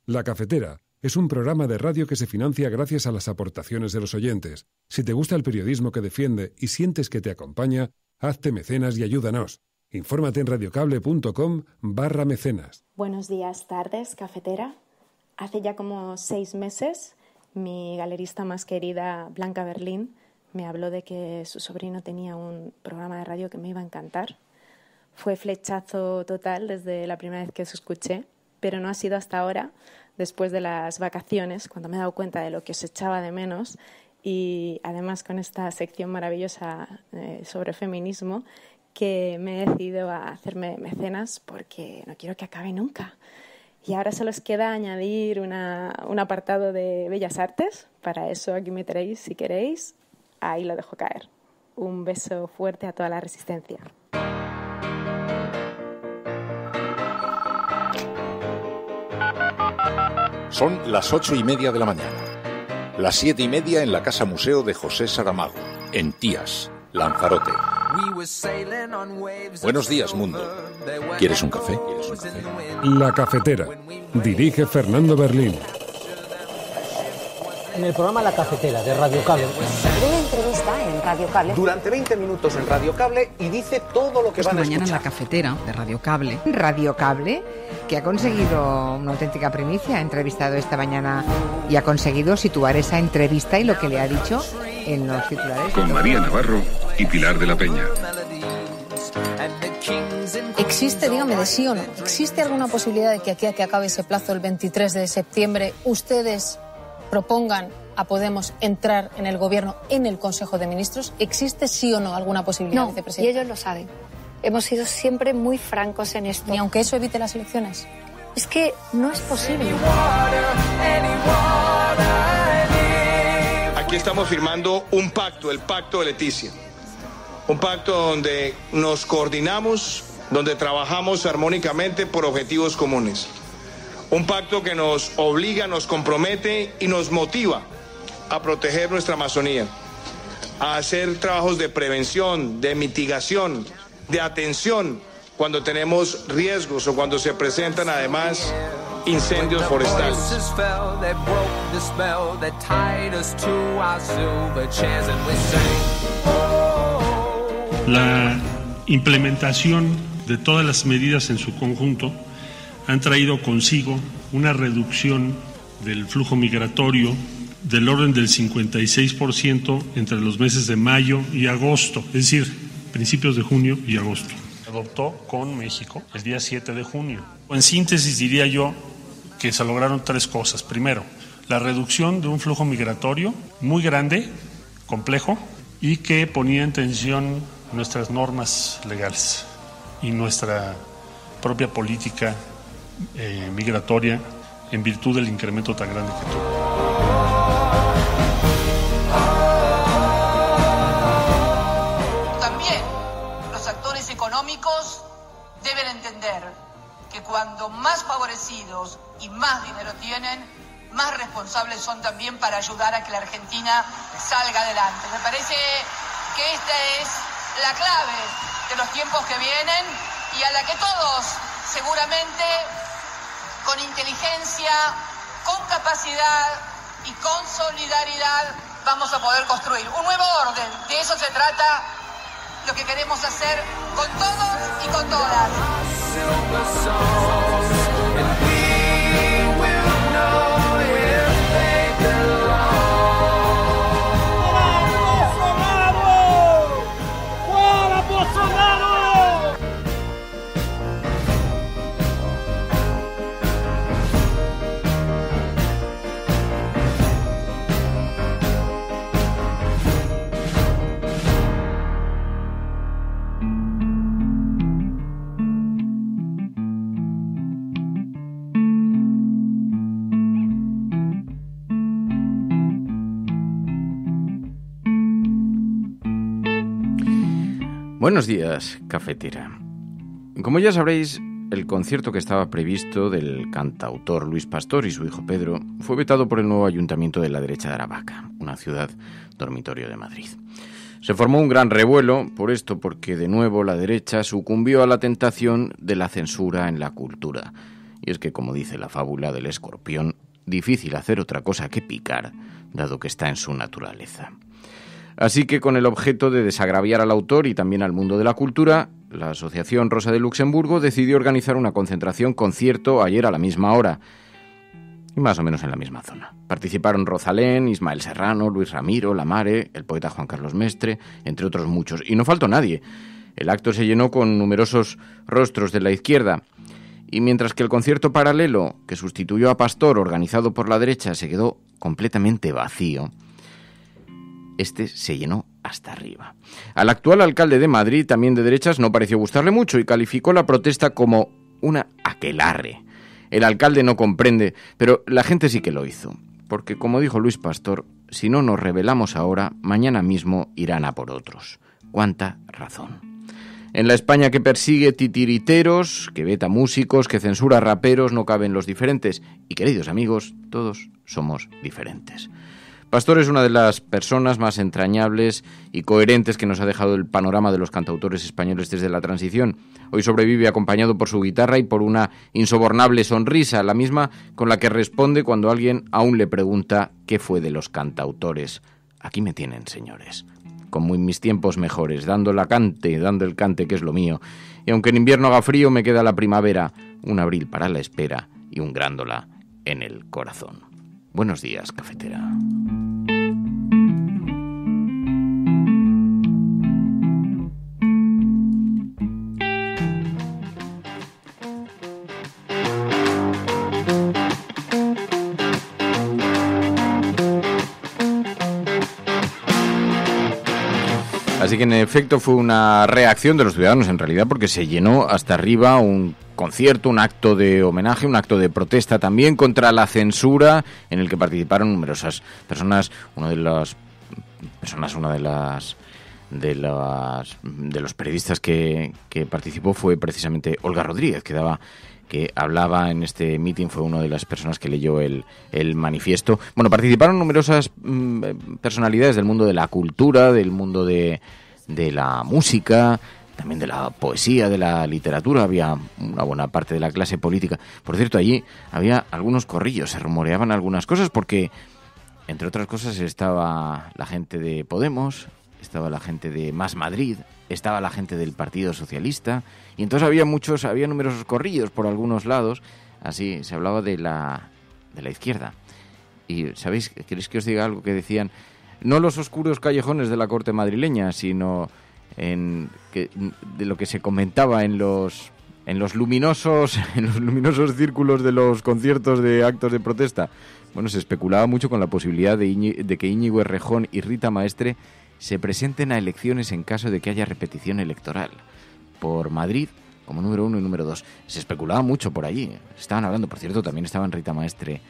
La Cafetera es un programa de radio que se financia gracias a las aportaciones de los oyentes. Si te gusta el periodismo que defiende y sientes que te acompaña, hazte mecenas y ayúdanos. Infórmate en radiocable.com/mecenas. Buenos días, tardes, cafetera. Hace ya como 6 meses, mi galerista más querida, Blanca Berlín, me habló de que su sobrino tenía un programa de radio que me iba a encantar. Fue flechazo total desde la primera vez que os escuché, pero no ha sido hasta ahora, después de las vacaciones, cuando me he dado cuenta de lo que os echaba de menos, y además con esta sección maravillosa sobre feminismo, que me he decidido a hacerme mecenas porque no quiero que acabe nunca. Y ahora solo os queda añadir un apartado de Bellas Artes. Para eso aquí me tenéis si queréis. Ahí lo dejo caer. Un beso fuerte a toda la resistencia. Son las 8:30 de la mañana. Las 7:30 en la Casa Museo de José Saramago, en Tías, Lanzarote. Buenos días, mundo. ¿Quieres un café? La Cafetera. Dirige Fernando Berlín. En el programa La Cafetera de Radio Cable. Una entrevista en Radio Cable. Durante 20 minutos en Radio Cable y dice todo lo que van a escuchar. Mañana en La Cafetera de Radio Cable. Radio Cable, que ha conseguido una auténtica primicia, ha entrevistado esta mañana y ha conseguido situar esa entrevista y lo que le ha dicho en los titulares. Con María Navarro y Pilar de la Peña. ¿Existe, dígame de sí o no, existe alguna posibilidad de que aquí a que acabe ese plazo el 23 de septiembre ustedes propongan a Podemos entrar en el gobierno, en el Consejo de Ministros? ¿Existe sí o no alguna posibilidad, no, vicepresidente? Y ellos lo saben. Hemos sido siempre muy francos en esto. ¿Y aunque eso evite las elecciones? Es que no es posible. Aquí estamos firmando un pacto, el Pacto de Leticia. Un pacto donde nos coordinamos, donde trabajamos armónicamente por objetivos comunes. Un pacto que nos obliga, nos compromete y nos motiva a proteger nuestra Amazonía, a hacer trabajos de prevención, de mitigación, de atención cuando tenemos riesgos o cuando se presentan además incendios forestales. La implementación de todas las medidas en su conjunto han traído consigo una reducción del flujo migratorio del orden del 56% entre los meses de mayo y agosto, es decir, principios de junio y agosto. Adoptó con México el día 7 de junio. En síntesis diría yo que se lograron 3 cosas. Primero, la reducción de un flujo migratorio muy grande, complejo, y que ponía en tensión nuestras normas legales y nuestra propia política migratoria en virtud del incremento tan grande que tuvo. También los actores económicos deben entender que cuando más favorecidos y más dinero tienen, más responsables son también para ayudar a que la Argentina salga adelante. Me parece que esta es la clave de los tiempos que vienen y a la que todos seguramente con inteligencia, con capacidad y con solidaridad vamos a poder construir un nuevo orden. De eso se trata lo que queremos hacer con todos y con todas. Buenos días, cafetera. Como ya sabréis, el concierto que estaba previsto del cantautor Luis Pastor y su hijo Pedro fue vetado por el nuevo ayuntamiento de la derecha de Aravaca, una ciudad dormitorio de Madrid. Se formó un gran revuelo por esto, porque de nuevo la derecha sucumbió a la tentación de la censura en la cultura Y es que, como dice la fábula del escorpión, difícil hacer otra cosa que picar, dado que está en su naturaleza. Así que, con el objeto de desagraviar al autor y también al mundo de la cultura, la Asociación Rosa de Luxemburgo decidió organizar una concentración concierto ayer a la misma hora, y más o menos en la misma zona. Participaron Rosalén, Ismael Serrano, Luis Ramiro, La Mare, el poeta Juan Carlos Mestre, entre otros muchos. Y no faltó nadie. El acto se llenó con numerosos rostros de la izquierda. Y mientras que el concierto paralelo, que sustituyó a Pastor, organizado por la derecha, se quedó completamente vacío, este se llenó hasta arriba. Al actual alcalde de Madrid, también de derechas, no pareció gustarle mucho y calificó la protesta como una aquelarre. El alcalde no comprende, pero la gente sí que lo hizo. Porque, como dijo Luis Pastor, si no nos rebelamos ahora, mañana mismo irán a por otros. ¡Cuánta razón! En la España que persigue titiriteros, que veta músicos, que censura raperos, no caben los diferentes. Y, queridos amigos, todos somos diferentes. Pastor es una de las personas más entrañables y coherentes que nos ha dejado el panorama de los cantautores españoles desde la transición. Hoy sobrevive acompañado por su guitarra y por una insobornable sonrisa, la misma con la que responde cuando alguien aún le pregunta qué fue de los cantautores. Aquí me tienen, señores, como en mis tiempos mejores, dando el cante que es lo mío. Y aunque en invierno haga frío, me queda la primavera, un abril para la espera y un grándola en el corazón. Buenos días, cafetera. Así que en efecto fue una reacción de los ciudadanos en realidad, porque se llenó hasta arriba un concierto, un acto de homenaje, un acto de protesta también contra la censura en el que participaron numerosas personas. Uno de los periodistas que participó fue precisamente Olga Rodríguez, que hablaba en este meeting, fue una de las personas que leyó el manifiesto. Bueno, participaron numerosas personalidades del mundo de la cultura, del mundo de la música, también de la poesía, de la literatura. Había una buena parte de la clase política. Por cierto, allí había algunos corrillos, se rumoreaban algunas cosas porque, entre otras cosas, estaba la gente de Podemos, estaba la gente de Más Madrid, estaba la gente del Partido Socialista, y entonces había numerosos corrillos por algunos lados. Así se hablaba de la izquierda. Y ¿sabéis? ¿Queréis que os diga algo que decían? No los oscuros callejones de la corte madrileña, sino de lo que se comentaba en los luminosos círculos de los conciertos de actos de protesta. Bueno, se especulaba mucho con la posibilidad de que Íñigo Errejón y Rita Maestre se presenten a elecciones en caso de que haya repetición electoral por Madrid como número 1 y número 2. Se especulaba mucho por allí. Estaban hablando, por cierto, también estaban Rita Maestre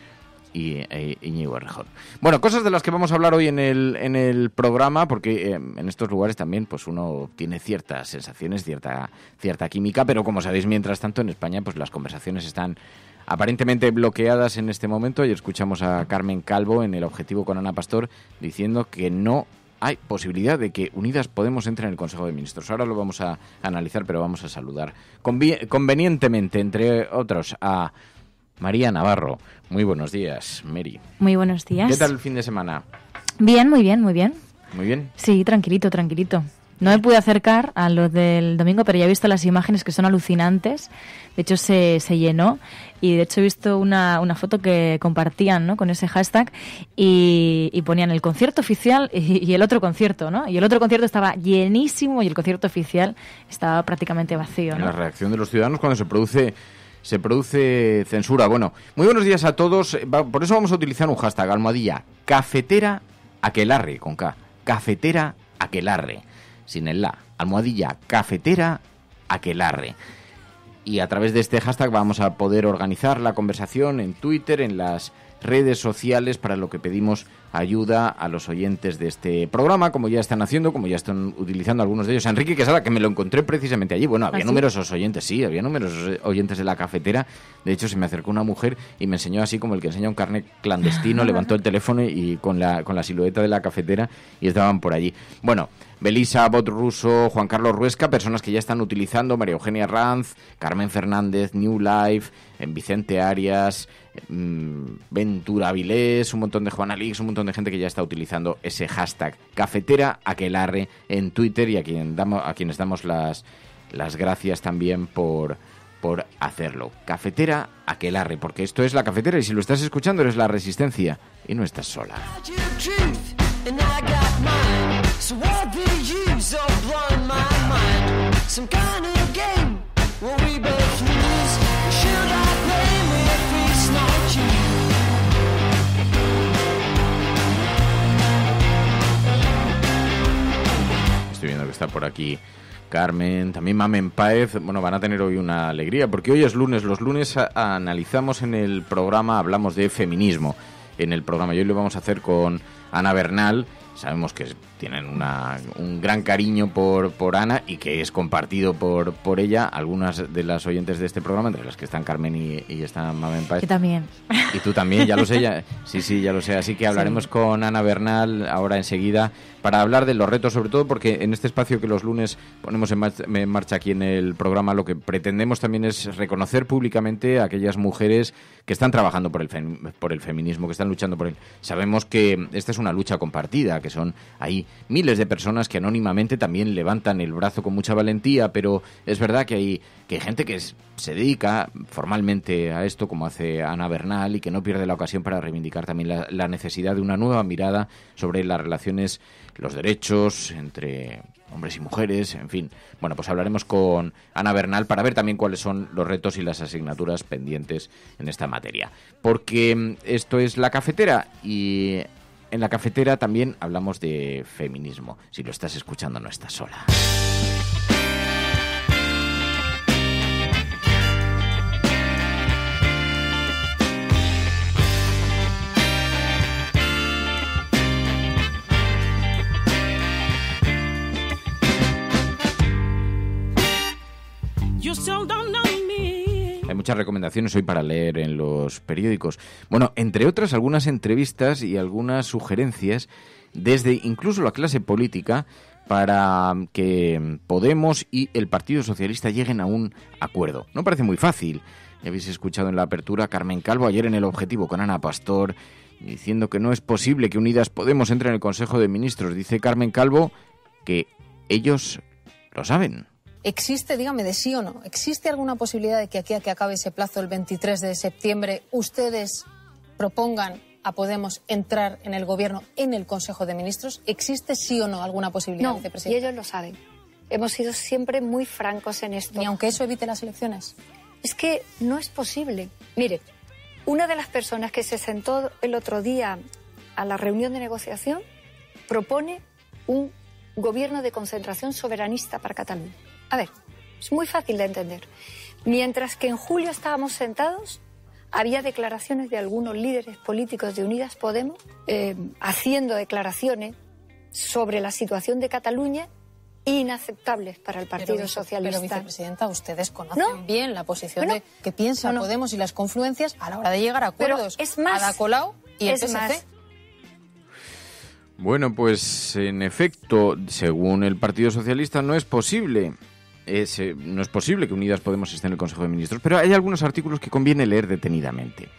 y Íñigo Errejón. Bueno, cosas de las que vamos a hablar hoy en el programa, porque en estos lugares también pues uno tiene ciertas sensaciones, cierta química, pero como sabéis, mientras tanto en España pues las conversaciones están aparentemente bloqueadas en este momento, y escuchamos a Carmen Calvo en El Objetivo con Ana Pastor diciendo que no hay posibilidad de que Unidas Podemos entre en el Consejo de Ministros. Ahora lo vamos a analizar, pero vamos a saludar convenientemente, entre otros, a María Navarro. Muy buenos días, Mary. Muy buenos días. ¿Qué tal el fin de semana? Bien, muy bien, muy bien. ¿Muy bien? Sí, tranquilito. No me pude acercar a lo del domingo, pero ya he visto las imágenes que son alucinantes. De hecho, se llenó. Y de hecho he visto una foto que compartían, ¿no?, con ese hashtag y ponían el concierto oficial y el otro concierto, ¿no? Y el otro concierto estaba llenísimo y el concierto oficial estaba prácticamente vacío, ¿no? La reacción de los ciudadanos cuando se produce censura. Bueno, muy buenos días a todos. Por eso vamos a utilizar un hashtag, almohadilla, cafetera aquelarre, con K. Cafetera aquelarre, sin el la. Almohadilla, cafetera aquelarre. Y a través de este hashtag vamos a poder organizar la conversación en Twitter, en las redes sociales, para lo que pedimos ayuda a los oyentes de este programa, como ya están haciendo, como ya están utilizando algunos de ellos. Enrique Quesada, que me lo encontré precisamente allí. Bueno, había numerosos oyentes, sí, había numerosos oyentes de la cafetera. De hecho, se me acercó una mujer y me enseñó así como el que enseña un carnet clandestino, levantó el teléfono y con la silueta de la cafetera, y estaban por allí. Bueno, Belisa Botruso, Juan Carlos Ruesca, personas que ya están utilizando, María Eugenia Ranz, Carmen Fernández, New Life, Vicente Arias, Ventura Avilés, un montón de Juana Lix, un montón de gente que ya está utilizando ese hashtag Cafetera Aquelarre en Twitter, y a quienes damos las gracias también por hacerlo. Cafetera Aquelarre, porque esto es La Cafetera, y si lo estás escuchando eres La Resistencia y no estás sola. Estoy viendo que está por aquí Carmen, también Mamen Páez. Bueno, van a tener hoy una alegría, porque hoy es lunes. Los lunes analizamos en el programa, hablamos de feminismo en el programa, y hoy lo vamos a hacer con Ana Bernal. Sabemos que tienen un gran cariño por Ana, y que es compartido por ella. Algunas de las oyentes de este programa, entre las que están Carmen y está Mamen Páez. Yo también. Y tú también, ya lo sé. Sí, ya lo sé. Así que hablaremos con Ana Bernal ahora enseguida para hablar de los retos, sobre todo porque en este espacio que los lunes ponemos en marcha aquí en el programa, lo que pretendemos también es reconocer públicamente a aquellas mujeres que están trabajando por el feminismo, que están luchando por él. Sabemos que esta es una lucha compartida, que son ahí miles de personas que anónimamente también levantan el brazo con mucha valentía, pero es verdad que hay gente que se dedica formalmente a esto, como hace Ana Bernal, y que no pierde la ocasión para reivindicar también la necesidad de una nueva mirada sobre las relaciones, los derechos entre hombres y mujeres, en fin. Bueno, pues hablaremos con Ana Bernal para ver también cuáles son los retos y las asignaturas pendientes en esta materia. Porque esto es La Cafetera, y en La Cafetera también hablamos de feminismo. Si lo estás escuchando, no estás sola. Hay muchas recomendaciones hoy para leer en los periódicos. Bueno, entre otras, algunas entrevistas y algunas sugerencias desde incluso la clase política para que Podemos y el Partido Socialista lleguen a un acuerdo. No parece muy fácil. Ya habéis escuchado en la apertura a Carmen Calvo ayer en El Objetivo con Ana Pastor, diciendo que no es posible que Unidas Podemos entre en el Consejo de Ministros. Dice Carmen Calvo que ellos lo saben. ¿Existe, dígame de sí o no, existe alguna posibilidad de que aquí a que acabe ese plazo el 23 de septiembre ustedes propongan a Podemos entrar en el gobierno, en el Consejo de Ministros? ¿Existe sí o no alguna posibilidad, no, vicepresidenta? Y ellos lo saben. Hemos sido siempre muy francos en esto. ¿Ni aunque eso evite las elecciones? Es que no es posible. Mire, una de las personas que se sentó el otro día a la reunión de negociación propone un gobierno de concentración soberanista para Cataluña. A ver, es muy fácil de entender. Mientras que en julio estábamos sentados, había declaraciones de algunos líderes políticos de Unidas Podemos haciendo declaraciones sobre la situación de Cataluña inaceptables para el Partido Socialista. Pero, vicepresidenta, ustedes conocen bien la posición de que piensa Podemos y las confluencias a la hora de llegar a acuerdos. Pero es más, Ada Colau y el PSC. Más. Bueno, pues en efecto, según el Partido Socialista, no es posible que Unidas Podemos esté en el Consejo de Ministros, pero hay algunos artículos que conviene leer detenidamente.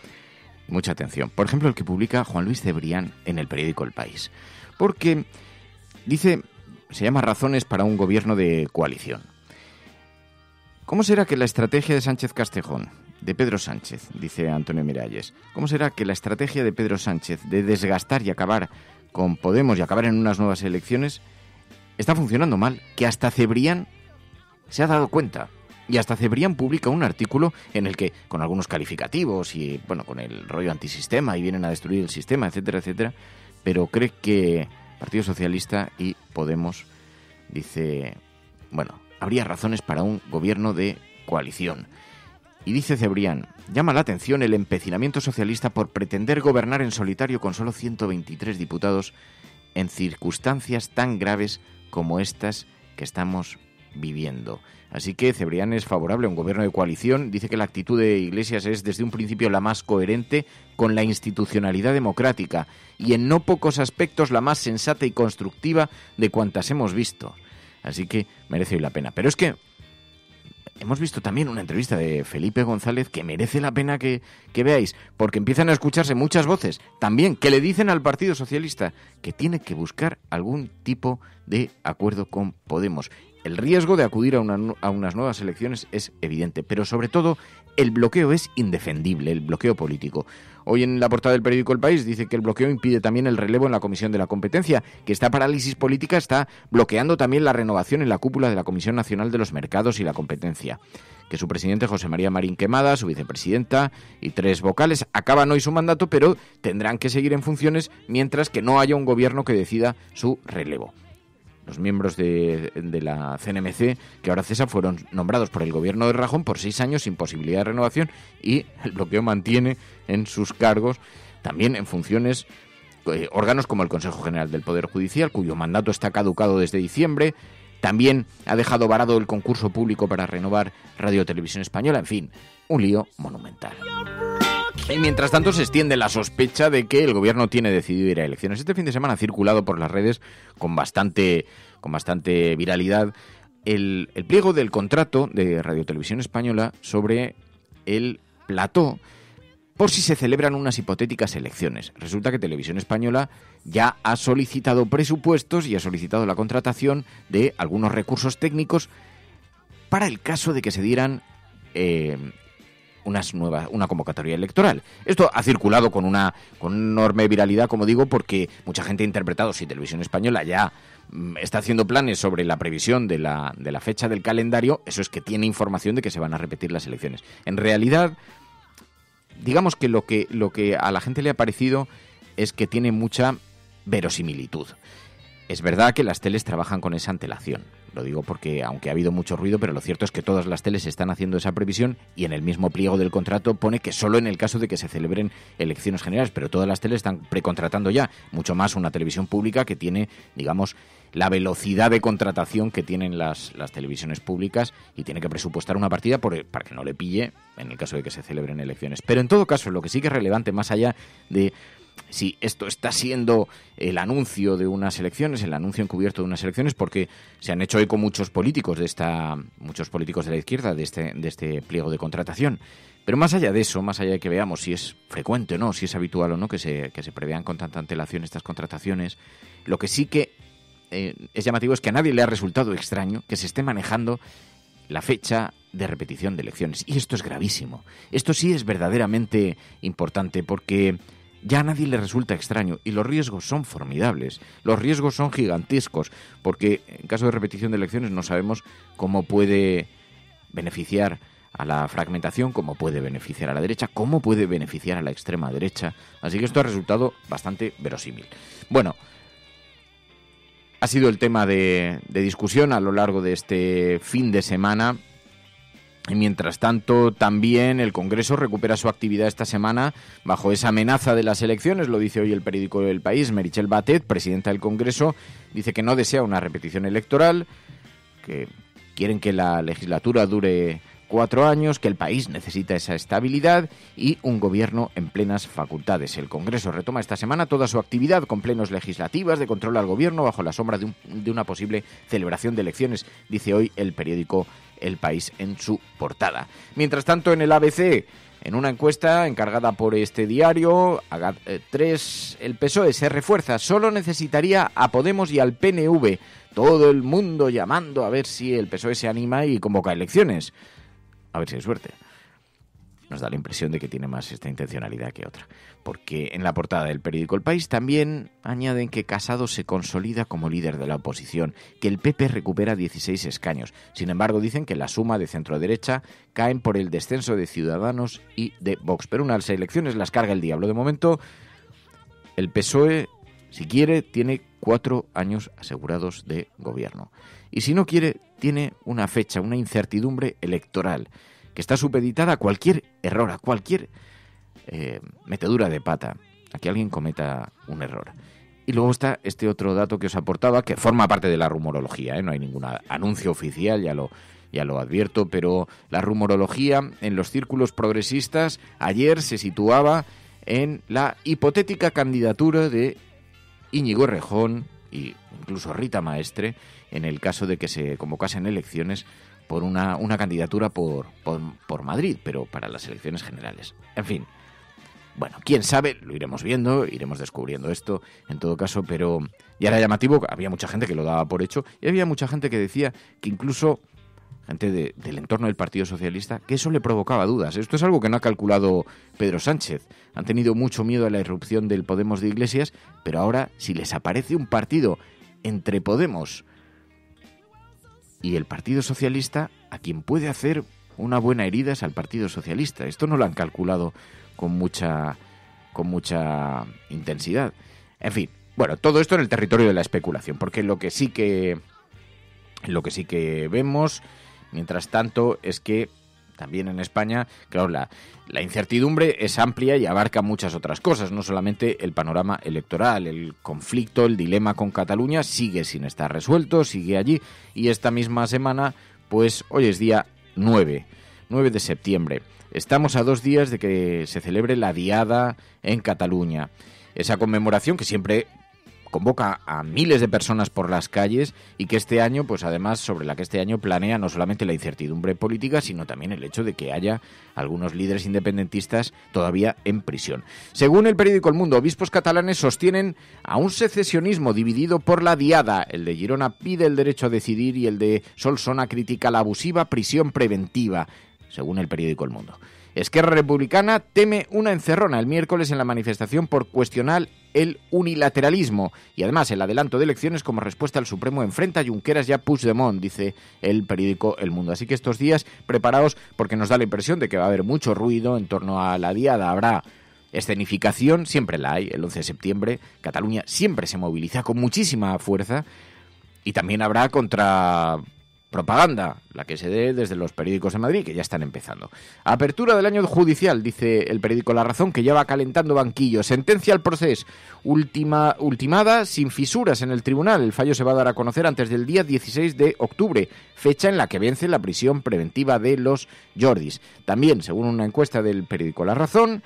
Mucha atención. Por ejemplo, el que publica Juan Luis Cebrián en el periódico El País. Porque dice, se llama Razones para un gobierno de coalición. ¿Cómo será que la estrategia de Sánchez Castejón, de Pedro Sánchez, dice Antonio Miralles, cómo será que la estrategia de Pedro Sánchez de desgastar y acabar con Podemos y acabar en unas nuevas elecciones está funcionando mal, que hasta Cebrián se ha dado cuenta? Y hasta Cebrián publica un artículo en el que, con algunos calificativos y, bueno, con el rollo antisistema y vienen a destruir el sistema, etcétera, etcétera, pero cree que Partido Socialista y Podemos, dice, bueno, habría razones para un gobierno de coalición. Y dice Cebrián, llama la atención el empecinamiento socialista por pretender gobernar en solitario con solo 123 diputados en circunstancias tan graves como estas que estamos viviendo. Así que Cebrián es favorable a un gobierno de coalición. Dice que la actitud de Iglesias es desde un principio la más coherente con la institucionalidad democrática y en no pocos aspectos la más sensata y constructiva de cuantas hemos visto. Así que merece hoy la pena. Pero es que hemos visto también una entrevista de Felipe González que merece la pena que veáis, porque empiezan a escucharse muchas voces también que le dicen al Partido Socialista que tiene que buscar algún tipo de acuerdo con Podemos. El riesgo de acudir a unas nuevas elecciones es evidente, pero sobre todo el bloqueo es indefendible, el bloqueo político. Hoy en la portada del periódico El País dice que el bloqueo impide también el relevo en la Comisión de la Competencia, que esta parálisis política está bloqueando también la renovación en la cúpula de la Comisión Nacional de los Mercados y la Competencia, que su presidente José María Marín Quemada, su vicepresidenta y 3 vocales acaban hoy su mandato, pero tendrán que seguir en funciones mientras que no haya un gobierno que decida su relevo. Los miembros de la CNMC que ahora cesa fueron nombrados por el gobierno de Rajoy por 6 años sin posibilidad de renovación y el bloqueo mantiene en sus cargos también en funciones órganos como el Consejo General del Poder Judicial, cuyo mandato está caducado desde diciembre. También ha dejado varado el concurso público para renovar Radio Televisión Española. En fin, un lío monumental. Y mientras tanto se extiende la sospecha de que el gobierno tiene decidido ir a elecciones. Este fin de semana ha circulado por las redes con bastante viralidad el pliego del contrato de Radio Televisión Española sobre el plató por si se celebran unas hipotéticas elecciones. Resulta que Televisión Española ya ha solicitado presupuestos y ha solicitado la contratación de algunos recursos técnicos para el caso de que se dieran una convocatoria electoral. Esto ha circulado con una enorme viralidad, como digo, porque mucha gente ha interpretado si Televisión Española ya está haciendo planes sobre la previsión de la fecha del calendario, eso es que tiene información de que se van a repetir las elecciones. En realidad, digamos que lo que a la gente le ha parecido es que tiene mucha verosimilitud. Es verdad que las teles trabajan con esa antelación. Lo digo porque, aunque ha habido mucho ruido, pero lo cierto es que todas las teles están haciendo esa previsión y en el mismo pliego del contrato pone que solo en el caso de que se celebren elecciones generales, pero todas las teles están precontratando ya, mucho más una televisión pública que tiene, digamos, la velocidad de contratación que tienen las televisiones públicas y tiene que presupuestar una partida para que no le pille en el caso de que se celebren elecciones. Pero en todo caso, lo que sí que es relevante, más allá de si esto está siendo el anuncio de unas elecciones, el anuncio encubierto de unas elecciones, porque se han hecho eco muchos políticos de la izquierda de este pliego de contratación. Pero más allá de eso, más allá de que veamos si es frecuente o no, si es habitual o no que se prevean con tanta antelación estas contrataciones, lo que sí que es llamativo es que a nadie le ha resultado extraño que se esté manejando la fecha de repetición de elecciones. Y esto es gravísimo. Esto sí es verdaderamente importante porque ya a nadie le resulta extraño y los riesgos son formidables, los riesgos son gigantescos, porque en caso de repetición de elecciones no sabemos cómo puede beneficiar a la fragmentación, cómo puede beneficiar a la derecha, cómo puede beneficiar a la extrema derecha. Así que esto ha resultado bastante verosímil. Bueno, ha sido el tema de discusión a lo largo de este fin de semana. Y mientras tanto, también el Congreso recupera su actividad esta semana bajo esa amenaza de las elecciones, lo dice hoy el periódico El País. Meritxell Batet, presidenta del Congreso, dice que no desea una repetición electoral, que quieren que la legislatura dure 4 años, que el país necesita esa estabilidad y un gobierno en plenas facultades. El Congreso retoma esta semana toda su actividad con plenos legislativas de control al gobierno bajo la sombra de una posible celebración de elecciones, dice hoy el periódico El País en su portada. Mientras tanto, en el ABC, en una encuesta encargada por este diario, AGAD3, el PSOE se refuerza, solo necesitaría a Podemos y al PNV. Todo el mundo llamando a ver si el PSOE se anima y convoca elecciones. A ver si hay suerte. Nos da la impresión de que tiene más esta intencionalidad que otra. Porque en la portada del periódico El País también añaden que Casado se consolida como líder de la oposición, que el PP recupera 16 escaños. Sin embargo, dicen que la suma de centro-derecha caen por el descenso de Ciudadanos y de Vox. Pero unas elecciones las carga el diablo. De momento, el PSOE, si quiere, tiene 4 años asegurados de gobierno. Y si no quiere, tiene una fecha, una incertidumbre electoral que está supeditada a cualquier error, a cualquier metedura de pata, a que alguien cometa un error. Y luego está este otro dato que os aportaba, que forma parte de la rumorología, ¿eh? No hay ningún anuncio oficial, ya lo advierto, pero la rumorología en los círculos progresistas ayer se situaba en la hipotética candidatura de Íñigo Errejón e incluso Rita Maestre, en el caso de que se convocasen elecciones por una candidatura por Madrid, pero para las elecciones generales. En fin, bueno, quién sabe, lo iremos viendo, iremos descubriendo esto, en todo caso, pero ya era llamativo, había mucha gente que lo daba por hecho, y había mucha gente que decía que incluso gente del entorno del Partido Socialista, que eso le provocaba dudas. Esto es algo que no ha calculado Pedro Sánchez. Han tenido mucho miedo a la irrupción del Podemos de Iglesias, pero ahora, si les aparece un partido entre Podemos y el Partido Socialista, a quien puede hacer una buena herida es al Partido Socialista. Esto no lo han calculado con mucha intensidad. En fin, bueno, todo esto en el territorio de la especulación, porque lo que sí que vemos, mientras tanto, es que también en España, claro, la incertidumbre es amplia y abarca muchas otras cosas, no solamente el panorama electoral, el conflicto, el dilema con Cataluña sigue sin estar resuelto, sigue allí, y esta misma semana, pues hoy es día 9 de septiembre. Estamos a 2 días de que se celebre la Diada en Cataluña, esa conmemoración que siempre convoca a miles de personas por las calles y que este año, pues además, sobre la que este año planea no solamente la incertidumbre política, sino también el hecho de que haya algunos líderes independentistas todavía en prisión. Según el periódico El Mundo, obispos catalanes sostienen a un secesionismo dividido por la Diada. El de Girona pide el derecho a decidir y el de Solsona critica la abusiva prisión preventiva, según el periódico El Mundo. Esquerra Republicana teme una encerrona el miércoles en la manifestación por cuestionar el unilateralismo y además el adelanto de elecciones como respuesta al Supremo enfrenta a Junqueras y a Puigdemont, dice el periódico El Mundo. Así que estos días preparaos porque nos da la impresión de que va a haber mucho ruido en torno a la Diada. Habrá escenificación, siempre la hay, el 11 de septiembre. Cataluña siempre se moviliza con muchísima fuerza y también habrá propaganda, la que se dé desde los periódicos de Madrid, que ya están empezando. Apertura del año judicial, dice el periódico La Razón, que ya va calentando banquillos. Sentencia al proceso, ultimada sin fisuras en el tribunal. El fallo se va a dar a conocer antes del día 16 de octubre, fecha en la que vence la prisión preventiva de los Jordis. También, según una encuesta del periódico La Razón,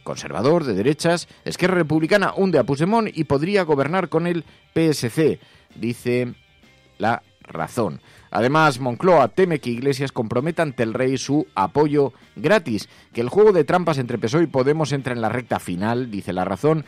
conservador, de derechas, Esquerra Republicana hunde a Puigdemont y podría gobernar con el PSC, dice La Razón. Además, Moncloa teme que Iglesias comprometa ante el rey su apoyo gratis, que el juego de trampas entre PSOE y Podemos entra en la recta final, dice La Razón.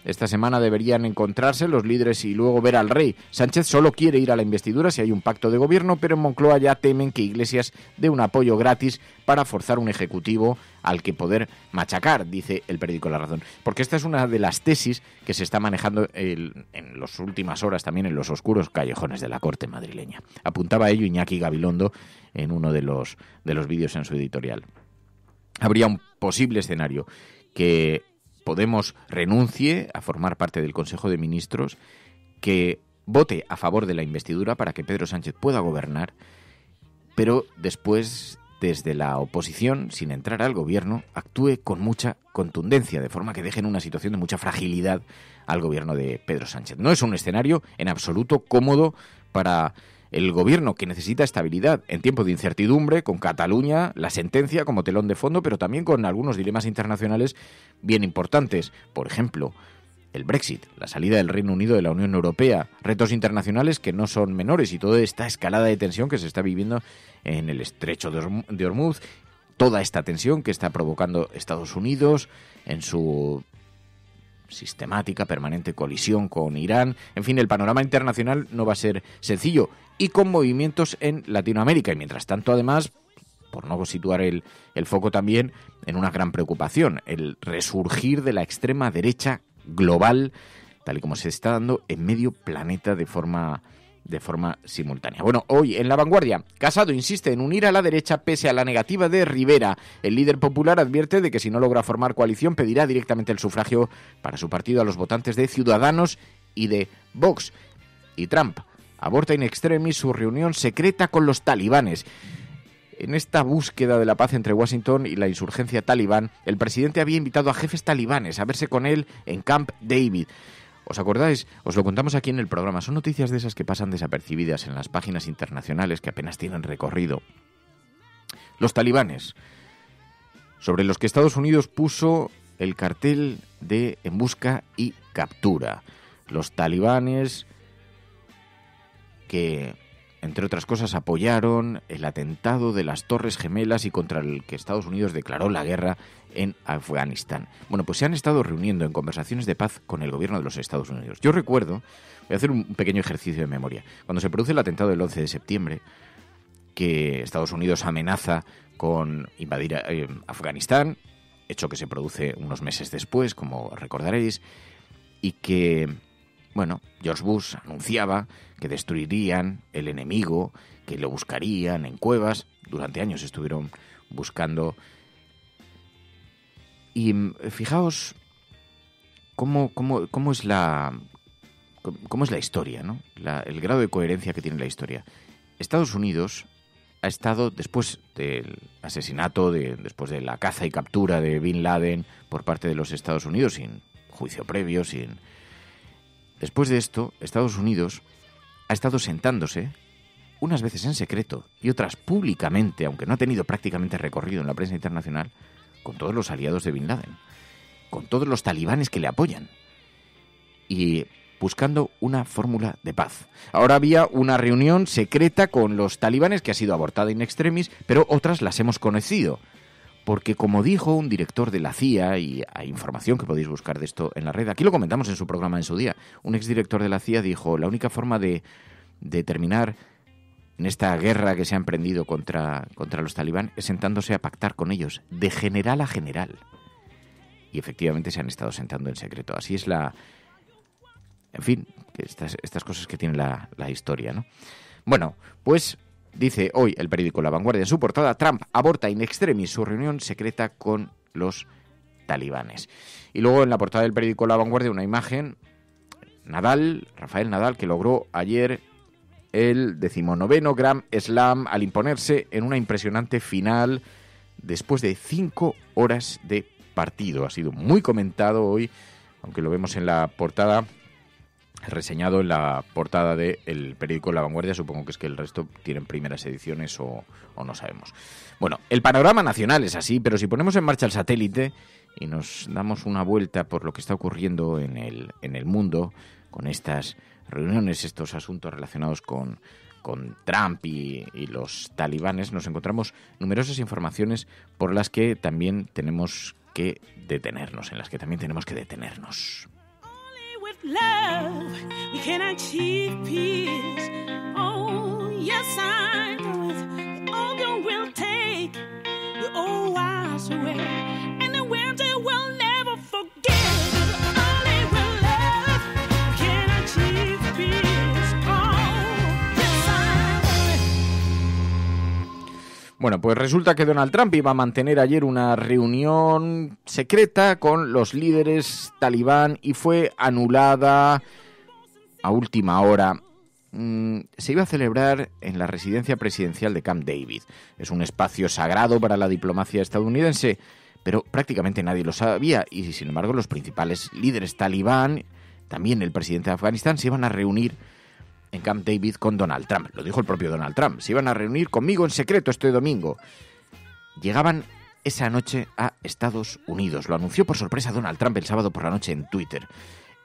Esta semana deberían encontrarse los líderes y luego ver al rey. Sánchez solo quiere ir a la investidura si hay un pacto de gobierno, pero en Moncloa ya temen que Iglesias dé un apoyo gratis para forzar un ejecutivo al que poder machacar, dice el periódico La Razón. Porque esta es una de las tesis que se está manejando en las últimas horas también en los oscuros callejones de la corte madrileña. Apuntaba a ello Iñaki Gabilondo en uno de los vídeos en su editorial. Habría un posible escenario que Podemos renuncie a formar parte del Consejo de Ministros, que vote a favor de la investidura para que Pedro Sánchez pueda gobernar, pero después, desde la oposición, sin entrar al gobierno, actúe con mucha contundencia, de forma que deje en una situación de mucha fragilidad al gobierno de Pedro Sánchez. No es un escenario en absoluto cómodo para el gobierno, que necesita estabilidad en tiempo de incertidumbre, con Cataluña, la sentencia como telón de fondo, pero también con algunos dilemas internacionales bien importantes. Por ejemplo, el Brexit, la salida del Reino Unido de la Unión Europea, retos internacionales que no son menores y toda esta escalada de tensión que se está viviendo en el estrecho de Hormuz, toda esta tensión que está provocando Estados Unidos en su sistemática, permanente colisión con Irán. En fin, el panorama internacional no va a ser sencillo y con movimientos en Latinoamérica. Y mientras tanto, además, por no situar el foco también en una gran preocupación, el resurgir de la extrema derecha global, tal y como se está dando en medio planeta de forma simultánea. Bueno, hoy en La Vanguardia, Casado insiste en unir a la derecha pese a la negativa de Rivera. El líder popular advierte de que si no logra formar coalición pedirá directamente el sufragio para su partido a los votantes de Ciudadanos y de Vox. Y Trump aborta in extremis su reunión secreta con los talibanes. En esta búsqueda de la paz entre Washington y la insurgencia talibán, el presidente había invitado a jefes talibanes a verse con él en Camp David. ¿Os acordáis? Os lo contamos aquí en el programa. Son noticias de esas que pasan desapercibidas en las páginas internacionales que apenas tienen recorrido. Los talibanes, sobre los que Estados Unidos puso el cartel de en busca y captura. Los talibanes que, entre otras cosas, apoyaron el atentado de las Torres Gemelas y contra el que Estados Unidos declaró la guerra en Afganistán. Bueno, pues se han estado reuniendo en conversaciones de paz con el gobierno de los Estados Unidos. Yo recuerdo, voy a hacer un pequeño ejercicio de memoria, cuando se produce el atentado del 11 de septiembre, que Estados Unidos amenaza con invadir Afganistán, hecho que se produce unos meses después, como recordaréis, y que, bueno, George Bush anunciaba que destruirían el enemigo, que lo buscarían en cuevas. Durante años estuvieron buscando. Y fijaos cómo es la historia, ¿no? El grado de coherencia que tiene la historia. Estados Unidos ha estado, después del asesinato, después de la caza y captura de Bin Laden por parte de los Estados Unidos, sin juicio previo, Después de esto, Estados Unidos ha estado sentándose, unas veces en secreto y otras públicamente, aunque no ha tenido prácticamente recorrido en la prensa internacional, con todos los aliados de Bin Laden, con todos los talibanes que le apoyan, y buscando una fórmula de paz. Ahora había una reunión secreta con los talibanes que ha sido abortada in extremis, pero otras las hemos conocido. Porque, como dijo un director de la CIA, y hay información que podéis buscar de esto en la red, aquí lo comentamos en su programa en su día, un exdirector de la CIA dijo: la única forma de terminar en esta guerra que se ha emprendido contra los talibán es sentándose a pactar con ellos, de general a general. Y efectivamente se han estado sentando en secreto. Así es en fin, estas cosas que tiene la historia, ¿no? Bueno, pues dice hoy el periódico La Vanguardia en su portada: Trump aborta in extremis su reunión secreta con los talibanes. Y luego en la portada del periódico La Vanguardia una imagen, Rafael Nadal, que logró ayer el 19º Grand Slam al imponerse en una impresionante final después de 5 horas de partido. Ha sido muy comentado hoy, aunque lo vemos en la portada, reseñado en la portada del periódico La Vanguardia. Supongo que es que el resto tienen primeras ediciones o no sabemos. Bueno, el panorama nacional es así, pero si ponemos en marcha el satélite y nos damos una vuelta por lo que está ocurriendo en el mundo, con estas reuniones, estos asuntos relacionados con Trump y los talibanes, nos encontramos numerosas informaciones por las que también tenemos que detenernos, Love, we can achieve peace. Oh, yes, I know it. All the will take the old wise away, and the winter will never forget. Only with love, we can achieve peace. Oh, yes, I know it. Bueno, pues resulta que Donald Trump iba a mantener ayer una reunión secreta con los líderes talibán y fue anulada a última hora. Se iba a celebrar en la residencia presidencial de Camp David. Es un espacio sagrado para la diplomacia estadounidense, pero prácticamente nadie lo sabía y, sin embargo, los principales líderes talibán, también el presidente de Afganistán, se iban a reunir en Camp David con Donald Trump. Lo dijo el propio Donald Trump. Se iban a reunir conmigo en secreto este domingo. Llegaban esa noche a Estados Unidos. Lo anunció por sorpresa Donald Trump el sábado por la noche en Twitter.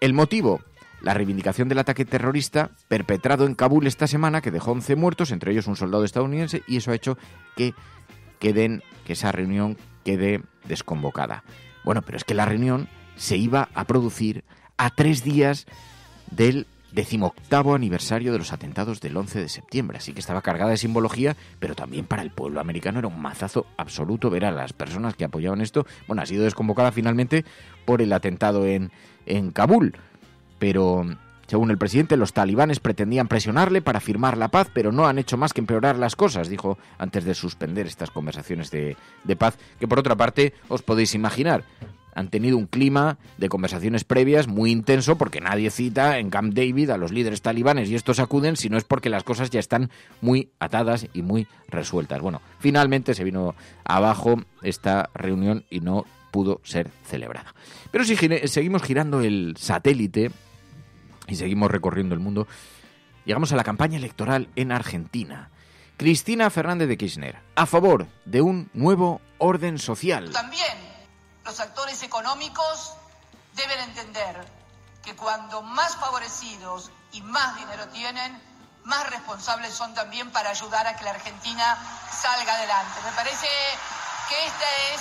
El motivo: la reivindicación del ataque terrorista perpetrado en Kabul esta semana, que dejó 11 muertos, entre ellos un soldado estadounidense, y eso ha hecho que esa reunión quede desconvocada. Bueno, pero es que la reunión se iba a producir a 3 días del 18º aniversario de los atentados del 11 de septiembre, así que estaba cargada de simbología, pero también para el pueblo americano era un mazazo absoluto ver a las personas que apoyaban esto. Bueno, ha sido desconvocada finalmente por el atentado en Kabul, pero según el presidente, los talibanes pretendían presionarle para firmar la paz, pero no han hecho más que empeorar las cosas, dijo antes de suspender estas conversaciones de paz, que por otra parte os podéis imaginar, han tenido un clima de conversaciones previas muy intenso, porque nadie cita en Camp David a los líderes talibanes y estos acuden si no es porque las cosas ya están muy atadas y muy resueltas. Bueno, finalmente se vino abajo esta reunión y no pudo ser celebrada. Pero si seguimos girando el satélite, y seguimos recorriendo el mundo. Llegamos a la campaña electoral en Argentina. Cristina Fernández de Kirchner, a favor de un nuevo orden social. También los actores económicos deben entender que cuando más favorecidos y más dinero tienen, más responsables son también para ayudar a que la Argentina salga adelante. Me parece que esta es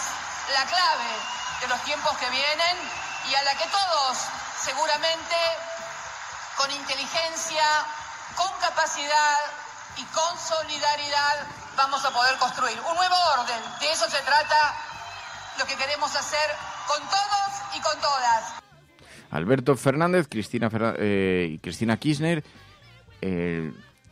la clave de los tiempos que vienen y a la que todos, seguramente, con inteligencia, con capacidad y con solidaridad, vamos a poder construir un nuevo orden. De eso se trata lo que queremos hacer con todos y con todas. Alberto Fernández, y Cristina Kirchner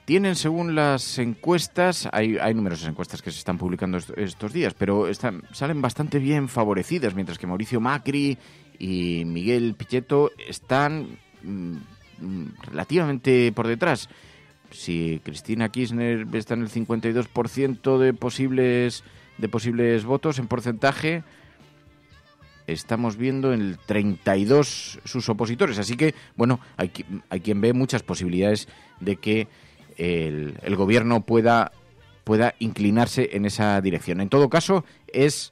tienen, según las encuestas, hay numerosas encuestas que se están publicando estos días, pero salen bastante bien favorecidas, mientras que Mauricio Macri y Miguel Pichetto están relativamente por detrás. Si Cristina Kirchner está en el 52% de posibles votos en porcentaje, estamos viendo en el 32 sus opositores. Así que, bueno, hay quien ve muchas posibilidades de que el gobierno pueda inclinarse en esa dirección. En todo caso, es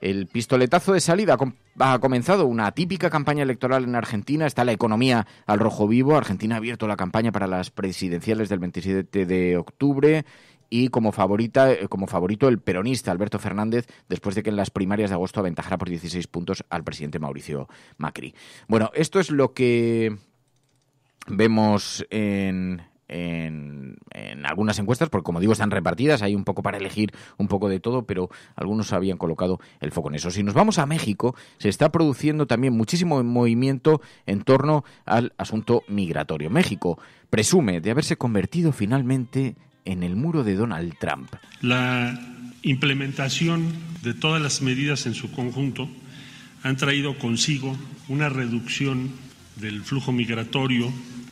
el pistoletazo de salida. Ha comenzado una típica campaña electoral en Argentina. Está la economía al rojo vivo. Argentina ha abierto la campaña para las presidenciales del 27 de octubre. Y como favorito el peronista Alberto Fernández, después de que en las primarias de agosto aventajara por 16 puntos al presidente Mauricio Macri. Bueno, esto es lo que vemos en algunas encuestas, porque como digo, están repartidas, hay un poco para elegir un poco de todo, pero algunos habían colocado el foco en eso. Si nos vamos a México, se está produciendo también muchísimo movimiento en torno al asunto migratorio. México presume de haberse convertido finalmente en el muro de Donald Trump. La implementación de todas las medidas en su conjunto han traído consigo una reducción del flujo migratorio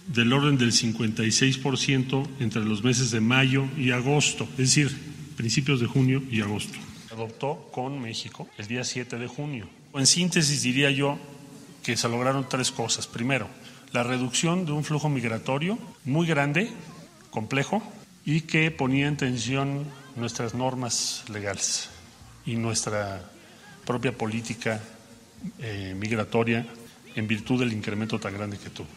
del orden del 56% entre los meses de mayo y agosto, es decir, principios de junio y agosto. Adoptó con México el día 7 de junio. En síntesis diría yo que se lograron tres cosas. Primero, la reducción de un flujo migratorio muy grande, complejo, y que ponía en tensión nuestras normas legales y nuestra propia política migratoria en virtud del incremento tan grande que tuvo.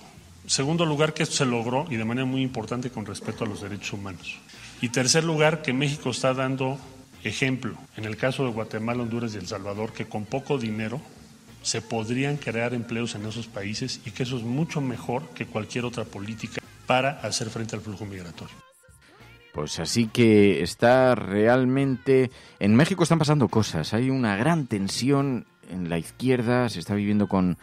Segundo lugar, que esto se logró y de manera muy importante con respecto a los derechos humanos. Y tercer lugar, que México está dando ejemplo, en el caso de Guatemala, Honduras y El Salvador, que con poco dinero se podrían crear empleos en esos países y que eso es mucho mejor que cualquier otra política para hacer frente al flujo migratorio. Pues así que está realmente... En México están pasando cosas, hay una gran tensión en la izquierda, se está viviendo con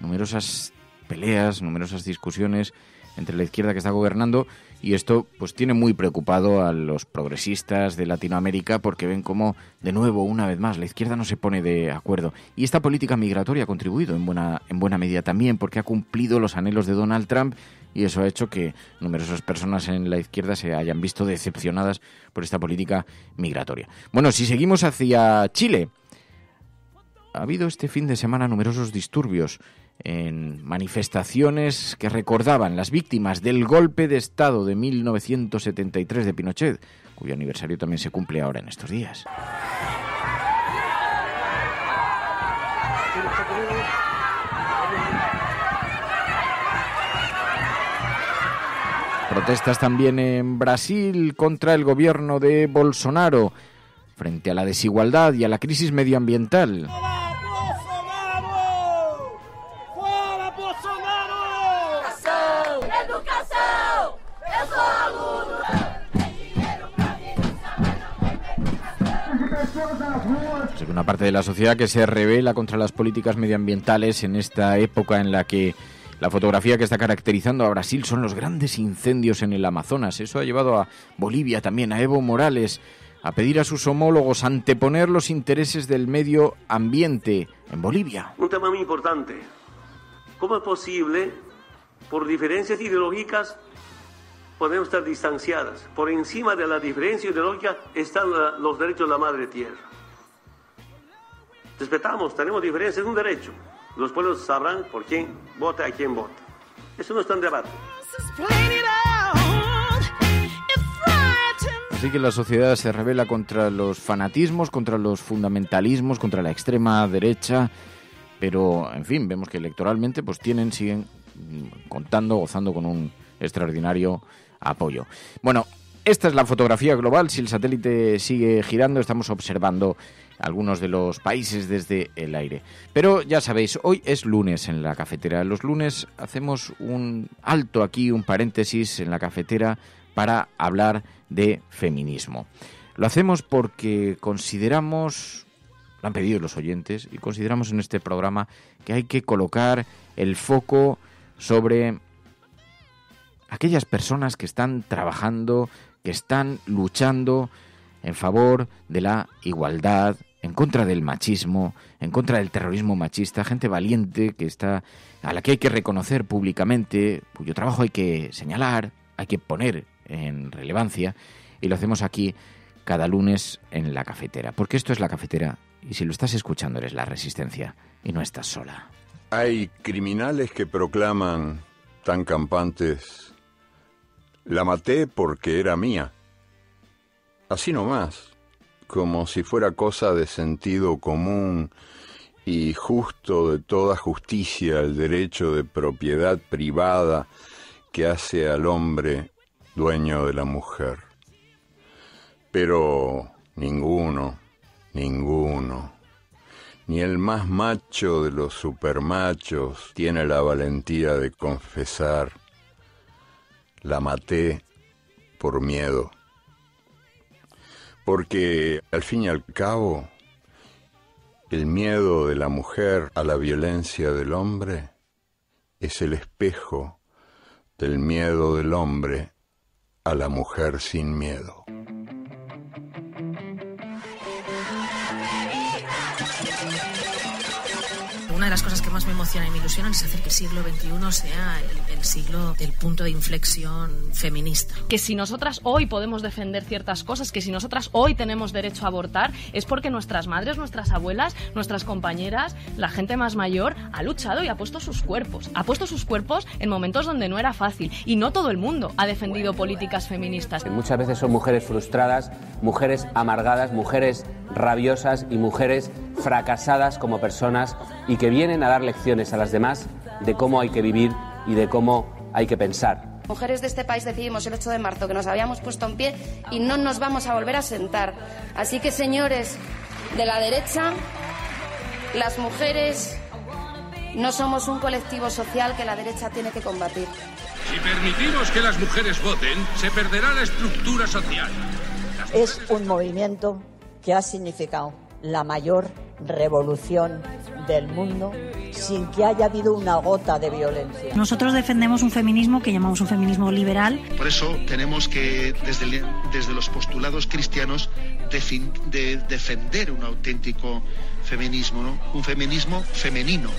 numerosas peleas, numerosas discusiones entre la izquierda que está gobernando, y esto pues tiene muy preocupado a los progresistas de Latinoamérica, porque ven cómo, de nuevo, una vez más, la izquierda no se pone de acuerdo. Y esta política migratoria ha contribuido en buena medida también, porque ha cumplido los anhelos de Donald Trump, y eso ha hecho que numerosas personas en la izquierda se hayan visto decepcionadas por esta política migratoria. Bueno, si seguimos hacia Chile, ha habido este fin de semana numerosos disturbios en manifestaciones que recordaban las víctimas del golpe de Estado de 1973 de Pinochet, cuyo aniversario también se cumple ahora en estos días. Protestas también en Brasil contra el gobierno de Bolsonaro frente a la desigualdad y a la crisis medioambiental. Una parte de la sociedad que se rebela contra las políticas medioambientales en esta época en la que la fotografía que está caracterizando a Brasil son los grandes incendios en el Amazonas. Eso ha llevado a Bolivia también, a Evo Morales, a pedir a sus homólogos anteponer los intereses del medio ambiente en Bolivia. Un tema muy importante. ¿Cómo es posible, por diferencias ideológicas, podemos estar distanciadas? Por encima de la diferencia ideológica están los derechos de la madre tierra. Respetamos, tenemos diferencias, es un derecho. Los pueblos sabrán por quién vota, a quién vota. Eso no está en debate. Así que la sociedad se rebela contra los fanatismos, contra los fundamentalismos, contra la extrema derecha, pero, en fin, vemos que electoralmente pues siguen gozando con un extraordinario apoyo. Bueno, esta es la fotografía global. Si el satélite sigue girando, estamos observando algunos de los países desde el aire. Pero ya sabéis, hoy es lunes en la cafetera. Los lunes hacemos un alto aquí, un paréntesis en la cafetera para hablar de feminismo. Lo hacemos porque consideramos, lo han pedido los oyentes, y consideramos en este programa que hay que colocar el foco sobre aquellas personas que están trabajando, que están luchando en favor de la igualdad, en contra del machismo, en contra del terrorismo machista, gente valiente a la que hay que reconocer públicamente, cuyo trabajo hay que señalar, hay que poner en relevancia, y lo hacemos aquí cada lunes en la cafetera, porque esto es la cafetera, y si lo estás escuchando eres la Resistencia, y no estás sola. Hay criminales que proclaman tan campantes: la maté porque era mía. Así nomás, como si fuera cosa de sentido común y justo de toda justicia el derecho de propiedad privada que hace al hombre dueño de la mujer. Pero ninguno, ni el más macho de los supermachos tiene la valentía de confesar: la maté por miedo. Porque, al fin y al cabo, el miedo de la mujer a la violencia del hombre es el espejo del miedo del hombre a la mujer sin miedo. Una de las cosas que más me emocionan y me ilusionan es hacer que el siglo XXI sea el siglo del punto de inflexión feminista. Que si nosotras hoy podemos defender ciertas cosas, que si nosotras hoy tenemos derecho a abortar, es porque nuestras madres, nuestras abuelas, nuestras compañeras, la gente más mayor, ha luchado y ha puesto sus cuerpos. Ha puesto sus cuerpos en momentos donde no era fácil. Y no todo el mundo ha defendido políticas feministas. Muchas veces son mujeres frustradas, mujeres amargadas, mujeres rabiosas y mujeres fracasadas como personas, y que vienen a dar lecciones a las demás de cómo hay que vivir y de cómo hay que pensar. Mujeres de este país decidimos el 8 de marzo que nos habíamos puesto en pie y no nos vamos a volver a sentar. Así que, señores de la derecha, las mujeres no somos un colectivo social que la derecha tiene que combatir. Si permitimos que las mujeres voten, se perderá la estructura social. Es un movimiento que ha significado la mayor revolución del mundo sin que haya habido una gota de violencia. Nosotros defendemos un feminismo que llamamos un feminismo liberal. Por eso tenemos que, desde los postulados cristianos, defender un auténtico feminismo, ¿no? Un feminismo femenino.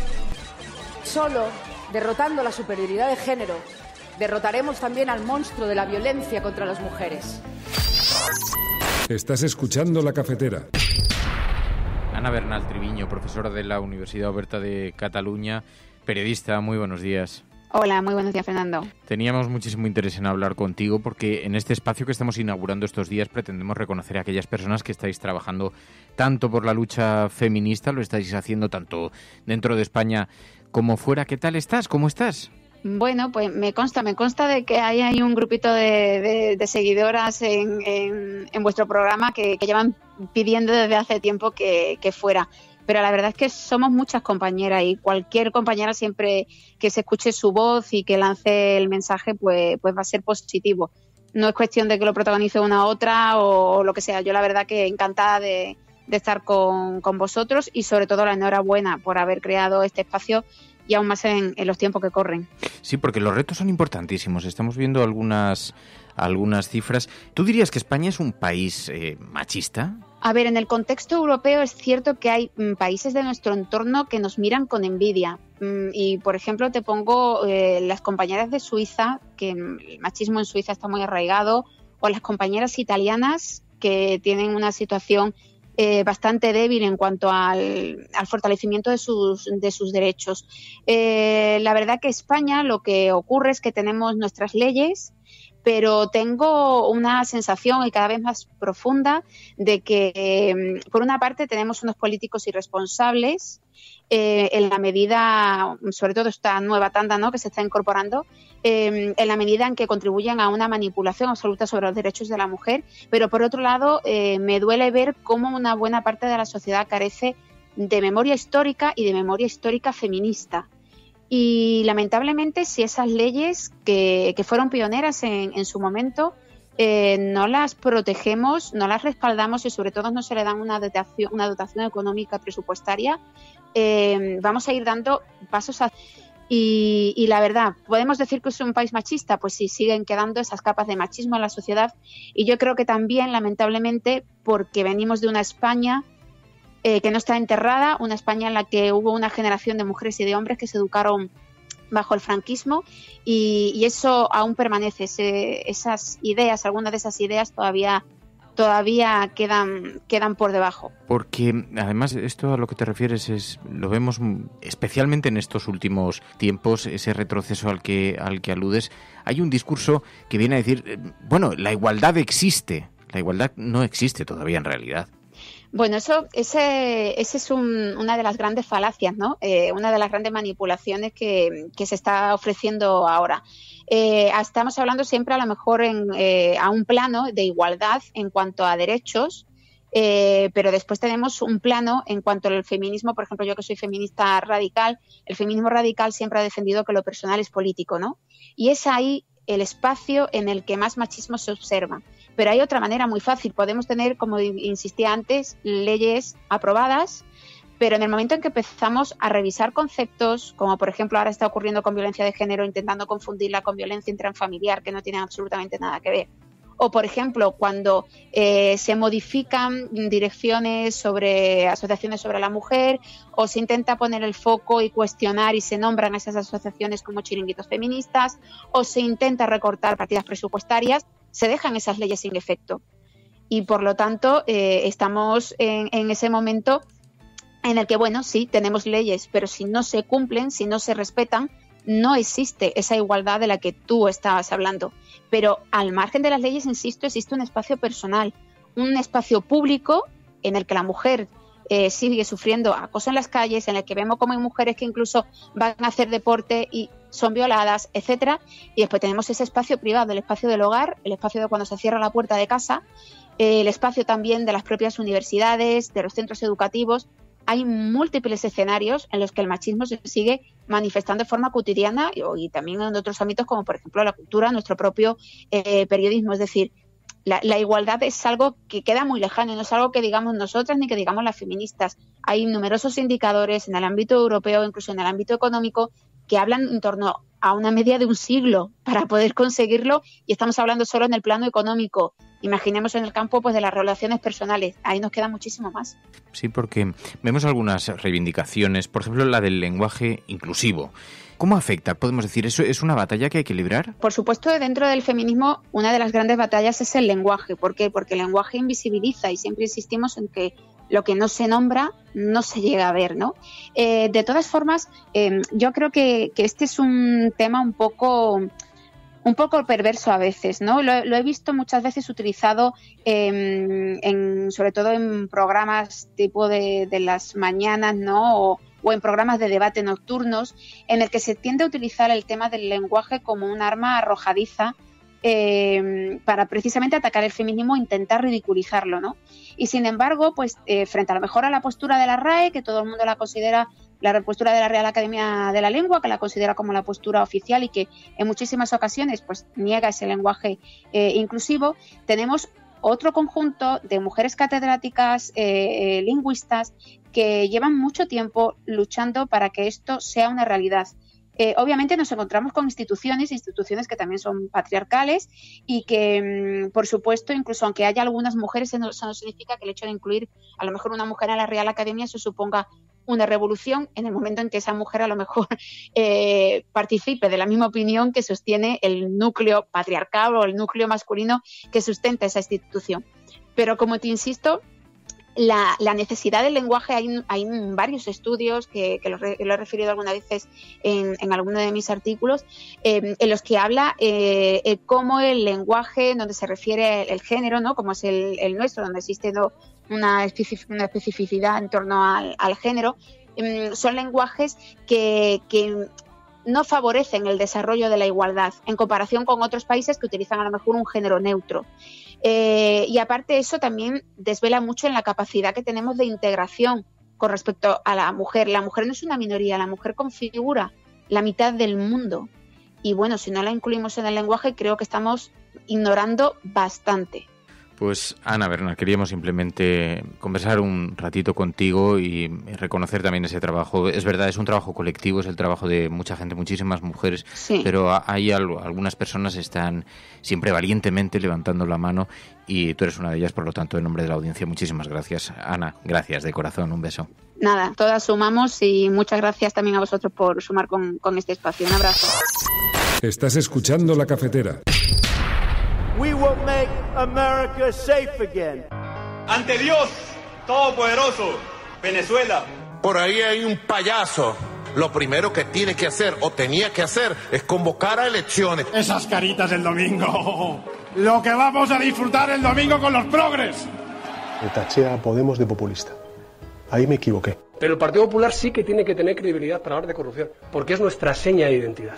Solo derrotando la superioridad de género, derrotaremos también al monstruo de la violencia contra las mujeres. Estás escuchando La Cafetera. Ana Bernal Triviño, profesora de la Universidad Oberta de Cataluña, periodista, muy buenos días. Hola, muy buenos días, Fernando. Teníamos muchísimo interés en hablar contigo porque en este espacio que estamos inaugurando estos días pretendemos reconocer a aquellas personas que estáis trabajando tanto por la lucha feminista, lo estáis haciendo tanto dentro de España como fuera. ¿Qué tal estás? ¿Cómo estás? Bueno, pues me consta de que hay un grupito de seguidoras en vuestro programa que llevan pidiendo desde hace tiempo que fuera. Pero la verdad es que somos muchas compañeras y cualquier compañera siempre que se escuche su voz y que lance el mensaje, pues va a ser positivo. No es cuestión de que lo protagonice una u otra o lo que sea. Yo la verdad que encantada de estar con vosotros y sobre todo la enhorabuena por haber creado este espacio y aún más en los tiempos que corren. Sí, porque los retos son importantísimos. Estamos viendo algunas cifras. ¿Tú dirías que España es un país machista? A ver, en el contexto europeo es cierto que hay países de nuestro entorno que nos miran con envidia. Y, por ejemplo, te pongo las compañeras de Suiza, que el machismo en Suiza está muy arraigado, o las compañeras italianas que tienen una situación bastante débil en cuanto al fortalecimiento de sus derechos. La verdad que España lo que ocurre es que tenemos nuestras leyes, pero tengo una sensación y cada vez más profunda de que, por una parte, tenemos unos políticos irresponsables en la medida, sobre todo esta nueva tanda, ¿no?, que se está incorporando, en la medida en que contribuyen a una manipulación absoluta sobre los derechos de la mujer. Pero, por otro lado, me duele ver cómo una buena parte de la sociedad carece de memoria histórica y de memoria histórica feminista. Y lamentablemente, si esas leyes que fueron pioneras en su momento no las protegemos, no las respaldamos y sobre todo no se le dan una dotación económica presupuestaria, vamos a ir dando pasos y la verdad, ¿podemos decir que es un país machista? Pues sí, siguen quedando esas capas de machismo en la sociedad, y yo creo que también, lamentablemente, porque venimos de una España que no está enterrada, una España en la que hubo una generación de mujeres y de hombres que se educaron bajo el franquismo, y eso aún permanece. Esas ideas, algunas de esas ideas todavía quedan por debajo. Porque además esto a lo que te refieres lo vemos especialmente en estos últimos tiempos, ese retroceso al que aludes. Hay un discurso que viene a decir, bueno, la igualdad existe. La igualdad no existe todavía en realidad. Bueno, ese es una de las grandes falacias, ¿no? Una de las grandes manipulaciones que se está ofreciendo ahora. Estamos hablando siempre a lo mejor a un plano de igualdad en cuanto a derechos, pero después tenemos un plano en cuanto al feminismo. Por ejemplo, yo que soy feminista radical, el feminismo radical siempre ha defendido que lo personal es político, ¿no? Y es ahí el espacio en el que más machismo se observa. Pero hay otra manera muy fácil. Podemos tener, como insistía antes, leyes aprobadas, pero en el momento en que empezamos a revisar conceptos, como por ejemplo ahora está ocurriendo con violencia de género, intentando confundirla con violencia intrafamiliar, que no tiene absolutamente nada que ver. O, por ejemplo, cuando se modifican direcciones sobre asociaciones sobre la mujer, o se intenta poner el foco y cuestionar y se nombran esas asociaciones como chiringuitos feministas, o se intenta recortar partidas presupuestarias, se dejan esas leyes sin efecto. Y, por lo tanto, estamos en ese momento en el que, bueno, sí, tenemos leyes, pero si no se cumplen, si no se respetan, no existe esa igualdad de la que tú estabas hablando. Pero al margen de las leyes, insisto, existe un espacio personal, un espacio público en el que la mujer sigue sufriendo acoso en las calles, en el que vemos como hay mujeres que incluso van a hacer deporte y son violadas, etcétera. Y después tenemos ese espacio privado, el espacio del hogar, el espacio de cuando se cierra la puerta de casa, el espacio también de las propias universidades, de los centros educativos. Hay múltiples escenarios en los que el machismo se sigue manifestando de forma cotidiana y también en otros ámbitos, como por ejemplo la cultura, nuestro propio periodismo. Es decir, la igualdad es algo que queda muy lejano, no es algo que digamos nosotras ni que digamos las feministas. Hay numerosos indicadores en el ámbito europeo, incluso en el ámbito económico, que hablan en torno a una media de un siglo para poder conseguirlo, y estamos hablando solo en el plano económico. Imaginemos en el campo pues de las relaciones personales, ahí nos queda muchísimo más. Sí, porque vemos algunas reivindicaciones, por ejemplo la del lenguaje inclusivo. ¿Cómo afecta? Podemos decir, ¿eso es una batalla que hay que librar? Por supuesto, dentro del feminismo una de las grandes batallas es el lenguaje. ¿Por qué? Porque el lenguaje invisibiliza y siempre insistimos en que lo que no se nombra no se llega a ver, ¿no? De todas formas, yo creo que este es un tema un poco perverso a veces, ¿no? Lo he visto muchas veces utilizado sobre todo en programas tipo de las mañanas, ¿no? O en programas de debate nocturnos, en el que se tiende a utilizar el tema del lenguaje como un arma arrojadiza para precisamente atacar el feminismo e intentar ridiculizarlo, ¿no? Y sin embargo, pues frente a lo mejor a la postura de la RAE, que todo el mundo la considera, la postura de la Real Academia de la Lengua, que la considera como la postura oficial y que en muchísimas ocasiones pues niega ese lenguaje inclusivo, tenemos otro conjunto de mujeres catedráticas, lingüistas, que llevan mucho tiempo luchando para que esto sea una realidad. Obviamente nos encontramos con instituciones que también son patriarcales y que, por supuesto, incluso aunque haya algunas mujeres, eso no significa que el hecho de incluir a lo mejor una mujer en la Real Academia eso suponga una revolución en el momento en que esa mujer a lo mejor participe de la misma opinión que sostiene el núcleo patriarcal o el núcleo masculino que sustenta esa institución. Pero como te insisto, la necesidad del lenguaje, hay varios estudios que lo he referido algunas veces en alguno de mis artículos, en los que habla cómo el lenguaje, donde se refiere el género, ¿no? Como es el nuestro, donde existe una especificidad en torno al género, son lenguajes que no favorecen el desarrollo de la igualdad en comparación con otros países que utilizan a lo mejor un género neutro. Y aparte eso también desvela mucho en la capacidad que tenemos de integración con respecto a la mujer. La mujer no es una minoría, la mujer configura la mitad del mundo. Y bueno, si no la incluimos en el lenguaje, creo que estamos ignorando bastante. Pues Ana Bernal, queríamos simplemente conversar un ratito contigo y reconocer también ese trabajo. Es verdad, es un trabajo colectivo, es el trabajo de mucha gente, muchísimas mujeres, sí. Pero hay algunas personas que están siempre valientemente levantando la mano y tú eres una de ellas, por lo tanto, en nombre de la audiencia, muchísimas gracias. Ana, gracias de corazón, un beso. Nada, todas sumamos y muchas gracias también a vosotros por sumar con este espacio. Un abrazo. Estás escuchando La Cafetera. We will make America safe again. Ante Dios Todopoderoso, Venezuela. Por ahí hay un payaso. Lo primero que tiene que hacer o tenía que hacer es convocar a elecciones. Esas caritas del domingo. Lo que vamos a disfrutar el domingo con los progres. Le taché a Podemos de populista. Ahí me equivoqué. Pero el Partido Popular sí que tiene que tener credibilidad para hablar de corrupción, porque es nuestra seña de identidad.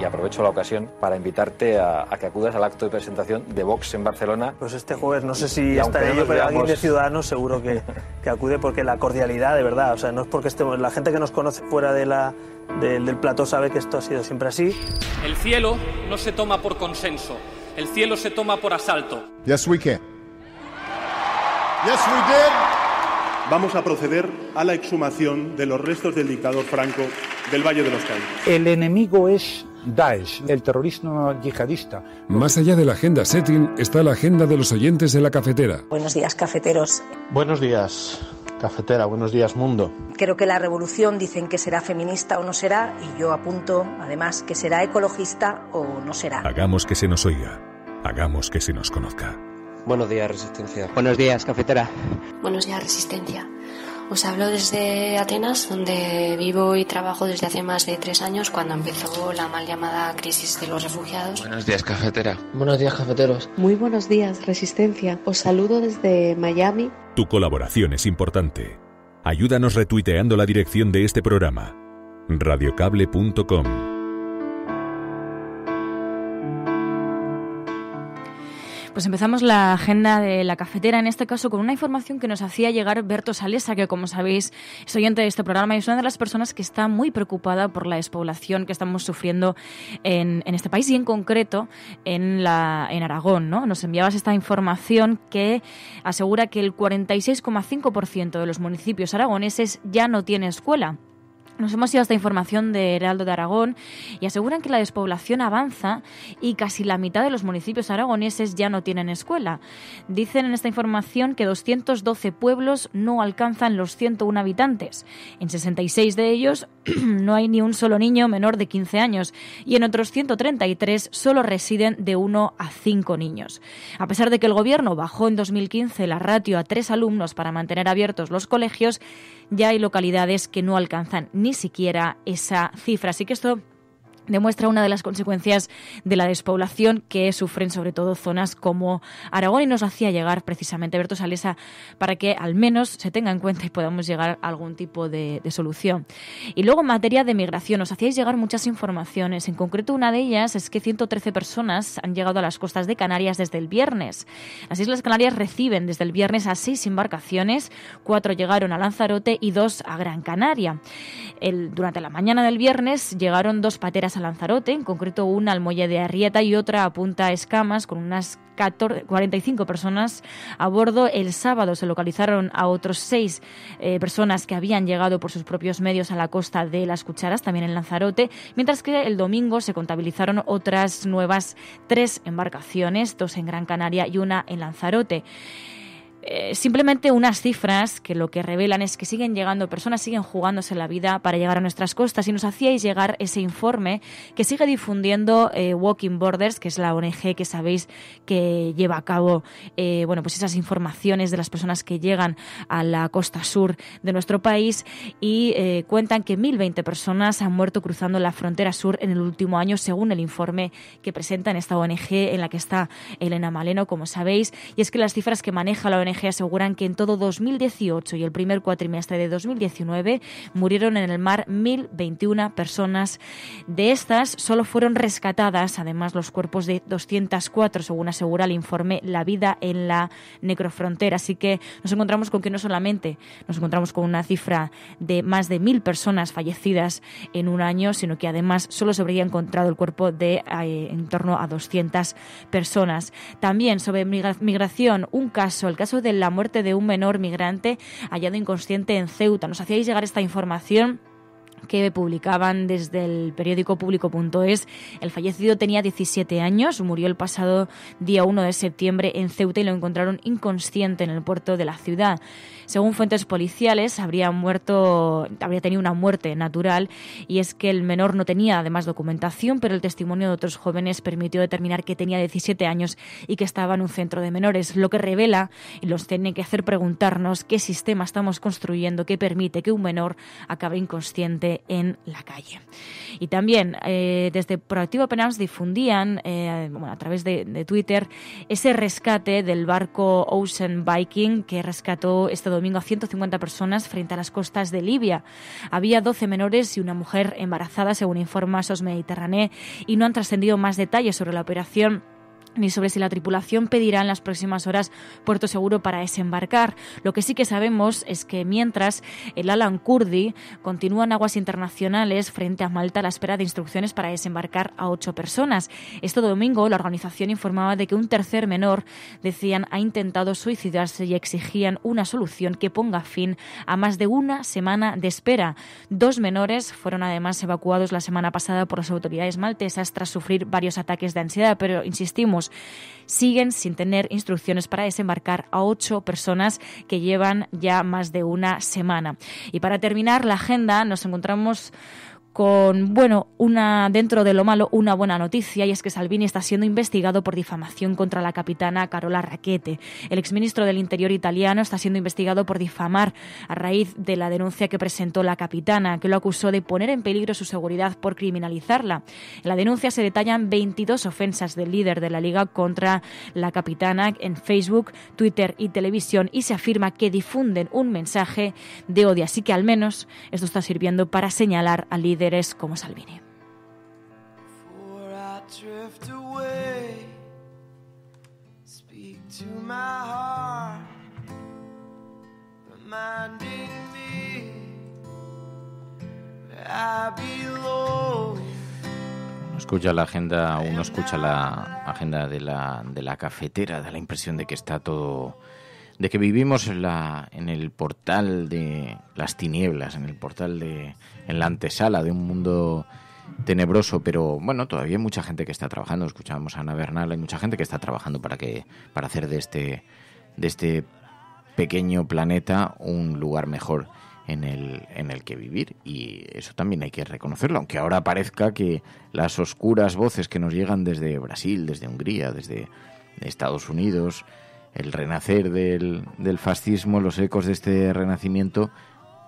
Y aprovecho la ocasión para invitarte a que acudas al acto de presentación de Vox en Barcelona. Pues este jueves, no sé si estaré yo, pero alguien de Ciudadanos seguro que acude, porque la cordialidad, de verdad, o sea, no es porque estemos, la gente que nos conoce fuera del plató sabe que esto ha sido siempre así. El cielo no se toma por consenso, el cielo se toma por asalto. Yes, we can. Yes, we did. Vamos a proceder a la exhumación de los restos del dictador Franco del Valle de los Caídos. El enemigo es Daesh, el terrorismo yihadista. Más allá de la agenda setting está la agenda de los oyentes de La Cafetera. Buenos días, cafeteros. Buenos días, cafetera. Buenos días, mundo. Creo que la revolución dicen que será feminista o no será, y yo apunto, además, que será ecologista o no será. Hagamos que se nos oiga. Hagamos que se nos conozca. Buenos días, Resistencia. Buenos días, cafetera. Buenos días, Resistencia. Os hablo desde Atenas, donde vivo y trabajo desde hace más de 3 años, cuando empezó la mal llamada crisis de los refugiados. Buenos días, cafetera. Buenos días, cafeteros. Muy buenos días, Resistencia. Os saludo desde Miami. Tu colaboración es importante. Ayúdanos retuiteando la dirección de este programa. radiocable.com. Pues empezamos la agenda de La Cafetera, en este caso con una información que nos hacía llegar Berto Salesa, que como sabéis es oyente de este programa y es una de las personas que está muy preocupada por la despoblación que estamos sufriendo en este país y en concreto en Aragón, ¿no? Nos enviabas esta información que asegura que el 46,5% de los municipios aragoneses ya no tiene escuela. Nos hemos ido a esta información de Heraldo de Aragón y aseguran que la despoblación avanza y casi la mitad de los municipios aragoneses ya no tienen escuela. Dicen en esta información que 212 pueblos no alcanzan los 101 habitantes. En 66 de ellos no hay ni un solo niño menor de 15 años y en otros 133 solo residen de 1 a 5 niños. A pesar de que el gobierno bajó en 2015 la ratio a 3 alumnos para mantener abiertos los colegios, ya hay localidades que no alcanzan ni siquiera esa cifra. Así que esto demuestra una de las consecuencias de la despoblación que sufren sobre todo zonas como Aragón, y nos hacía llegar precisamente Berto Salesa para que al menos se tenga en cuenta y podamos llegar a algún tipo de solución. Y luego en materia de migración nos hacíais llegar muchas informaciones, en concreto una de ellas es que 113 personas han llegado a las costas de Canarias desde el viernes. Las Islas Canarias reciben desde el viernes a 6 embarcaciones, 4 llegaron a Lanzarote y 2 a Gran Canaria. Durante la mañana del viernes llegaron 2 pateras a Lanzarote, en concreto una al muelle de Arrieta y otra a Punta Escamas, con unas 45 personas a bordo. El sábado se localizaron a otros 6 personas que habían llegado por sus propios medios a la costa de Las Cucharas, también en Lanzarote, mientras que el domingo se contabilizaron otras nuevas 3 embarcaciones, 2 en Gran Canaria y una en Lanzarote. simplemente unas cifras que lo que revelan es que siguen llegando personas, siguen jugándose la vida para llegar a nuestras costas, y nos hacíais llegar ese informe que sigue difundiendo Walking Borders, que es la ONG que sabéis que lleva a cabo pues esas informaciones de las personas que llegan a la costa sur de nuestro país, y cuentan que 1.020 personas han muerto cruzando la frontera sur en el último año, según el informe que presenta en esta ONG en la que está Elena Maleno, como sabéis. Y es que las cifras que maneja la ONG aseguran que en todo 2018 y el primer cuatrimestre de 2019 murieron en el mar 1.021 personas. De estas, solo fueron rescatadas, además, los cuerpos de 204, según asegura el informe La vida en la necrofrontera. Así que nos encontramos con que no solamente nos encontramos con una cifra de más de 1.000 personas fallecidas en un año, sino que además solo se habría encontrado el cuerpo de en torno a 200 personas. También sobre migración, el caso de la muerte de un menor migrante hallado inconsciente en Ceuta. Nos hacíais llegar esta información que publicaban desde el periódico público.es. El fallecido tenía 17 años, murió el pasado día 1 de septiembre en Ceuta y lo encontraron inconsciente en el puerto de la ciudad. Según fuentes policiales, habría tenido una muerte natural, y es que el menor no tenía además documentación, pero el testimonio de otros jóvenes permitió determinar que tenía 17 años y que estaba en un centro de menores, lo que revela y nos tiene que hacer preguntarnos qué sistema estamos construyendo que permite que un menor acabe inconsciente en la calle. Y también desde Proactivo Penals difundían a través de Twitter ese rescate del barco Ocean Viking, que rescató este domingo a 150 personas frente a las costas de Libia. Había 12 menores y una mujer embarazada, según informa SOS Mediterráneo, y no han trascendido más detalles sobre la operación ni sobre si la tripulación pedirá en las próximas horas puerto seguro para desembarcar. Lo que sí que sabemos es que mientras el Alan Kurdi continúa en aguas internacionales frente a Malta a la espera de instrucciones para desembarcar a 8 personas. Este domingo la organización informaba de que un tercer menor, decían, ha intentado suicidarse y exigían una solución que ponga fin a más de una semana de espera. 2 menores fueron además evacuados la semana pasada por las autoridades maltesas tras sufrir varios ataques de ansiedad, pero insistimos, siguen sin tener instrucciones para desembarcar a 8 personas que llevan ya más de una semana. Y para terminar la agenda nos encontramos con, dentro de lo malo, una buena noticia, y es que Salvini está siendo investigado por difamación contra la capitana Carola Rackete. El exministro del Interior italiano está siendo investigado por difamar a raíz de la denuncia que presentó la capitana, que lo acusó de poner en peligro su seguridad por criminalizarla. En la denuncia se detallan 22 ofensas del líder de la Liga contra la capitana en Facebook, Twitter y televisión, y se afirma que difunden un mensaje de odio. Así que al menos esto está sirviendo para señalar al líder como Salvini. Uno escucha la agenda de la cafetera, da la impresión de que está todo, de que vivimos en el portal de las tinieblas, en la antesala de un mundo tenebroso, pero bueno, todavía hay mucha gente que está trabajando. Escuchábamos a Ana Bernal, hay mucha gente que está trabajando para hacer de este pequeño planeta un lugar mejor en el que vivir, y eso también hay que reconocerlo, aunque ahora parezca que las oscuras voces que nos llegan desde Brasil, desde Hungría, desde Estados Unidos, el renacer del fascismo, los ecos de este renacimiento,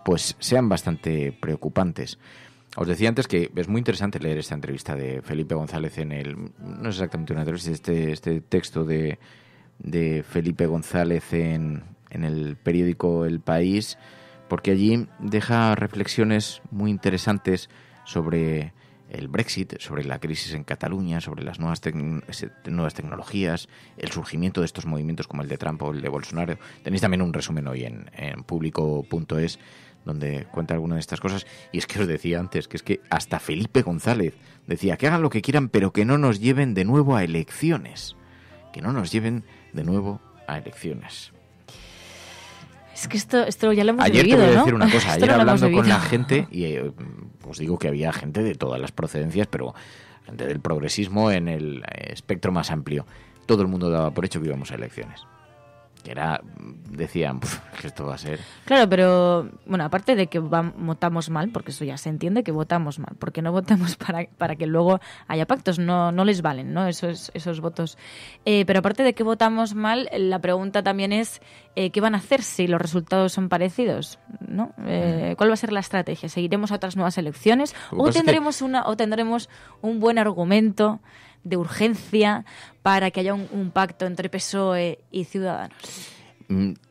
pues sean bastante preocupantes. Os decía antes que es muy interesante leer esta entrevista de Felipe González no es exactamente una entrevista, este texto de Felipe González en el periódico El País, porque allí deja reflexiones muy interesantes sobre el Brexit, sobre la crisis en Cataluña, sobre las nuevas tecnologías, el surgimiento de estos movimientos como el de Trump o el de Bolsonaro. Tenéis también un resumen hoy en público.es donde cuenta alguna de estas cosas. Y es que os decía antes que es que hasta Felipe González decía que hagan lo que quieran, pero que no nos lleven de nuevo a elecciones. Es que esto ya lo hemos ayer vivido, te voy a ¿no? decir una cosa. Esto Ayer no hablando con la gente, y os digo que había gente de todas las procedencias, pero gente del progresismo en el espectro más amplio. Todo el mundo daba por hecho que íbamos a elecciones. que era, decían, que esto va a ser... Claro, pero, bueno, aparte de que votamos mal, porque eso ya se entiende que votamos mal, porque no votamos para que luego haya pactos, no les valen, ¿no? Esos votos. Pero aparte de que votamos mal, la pregunta también es, ¿qué van a hacer si los resultados son parecidos? ¿No? ¿Cuál va a ser la estrategia? ¿Seguiremos a otras nuevas elecciones? ¿O tendremos un buen argumento de urgencia para que haya un pacto entre PSOE y Ciudadanos?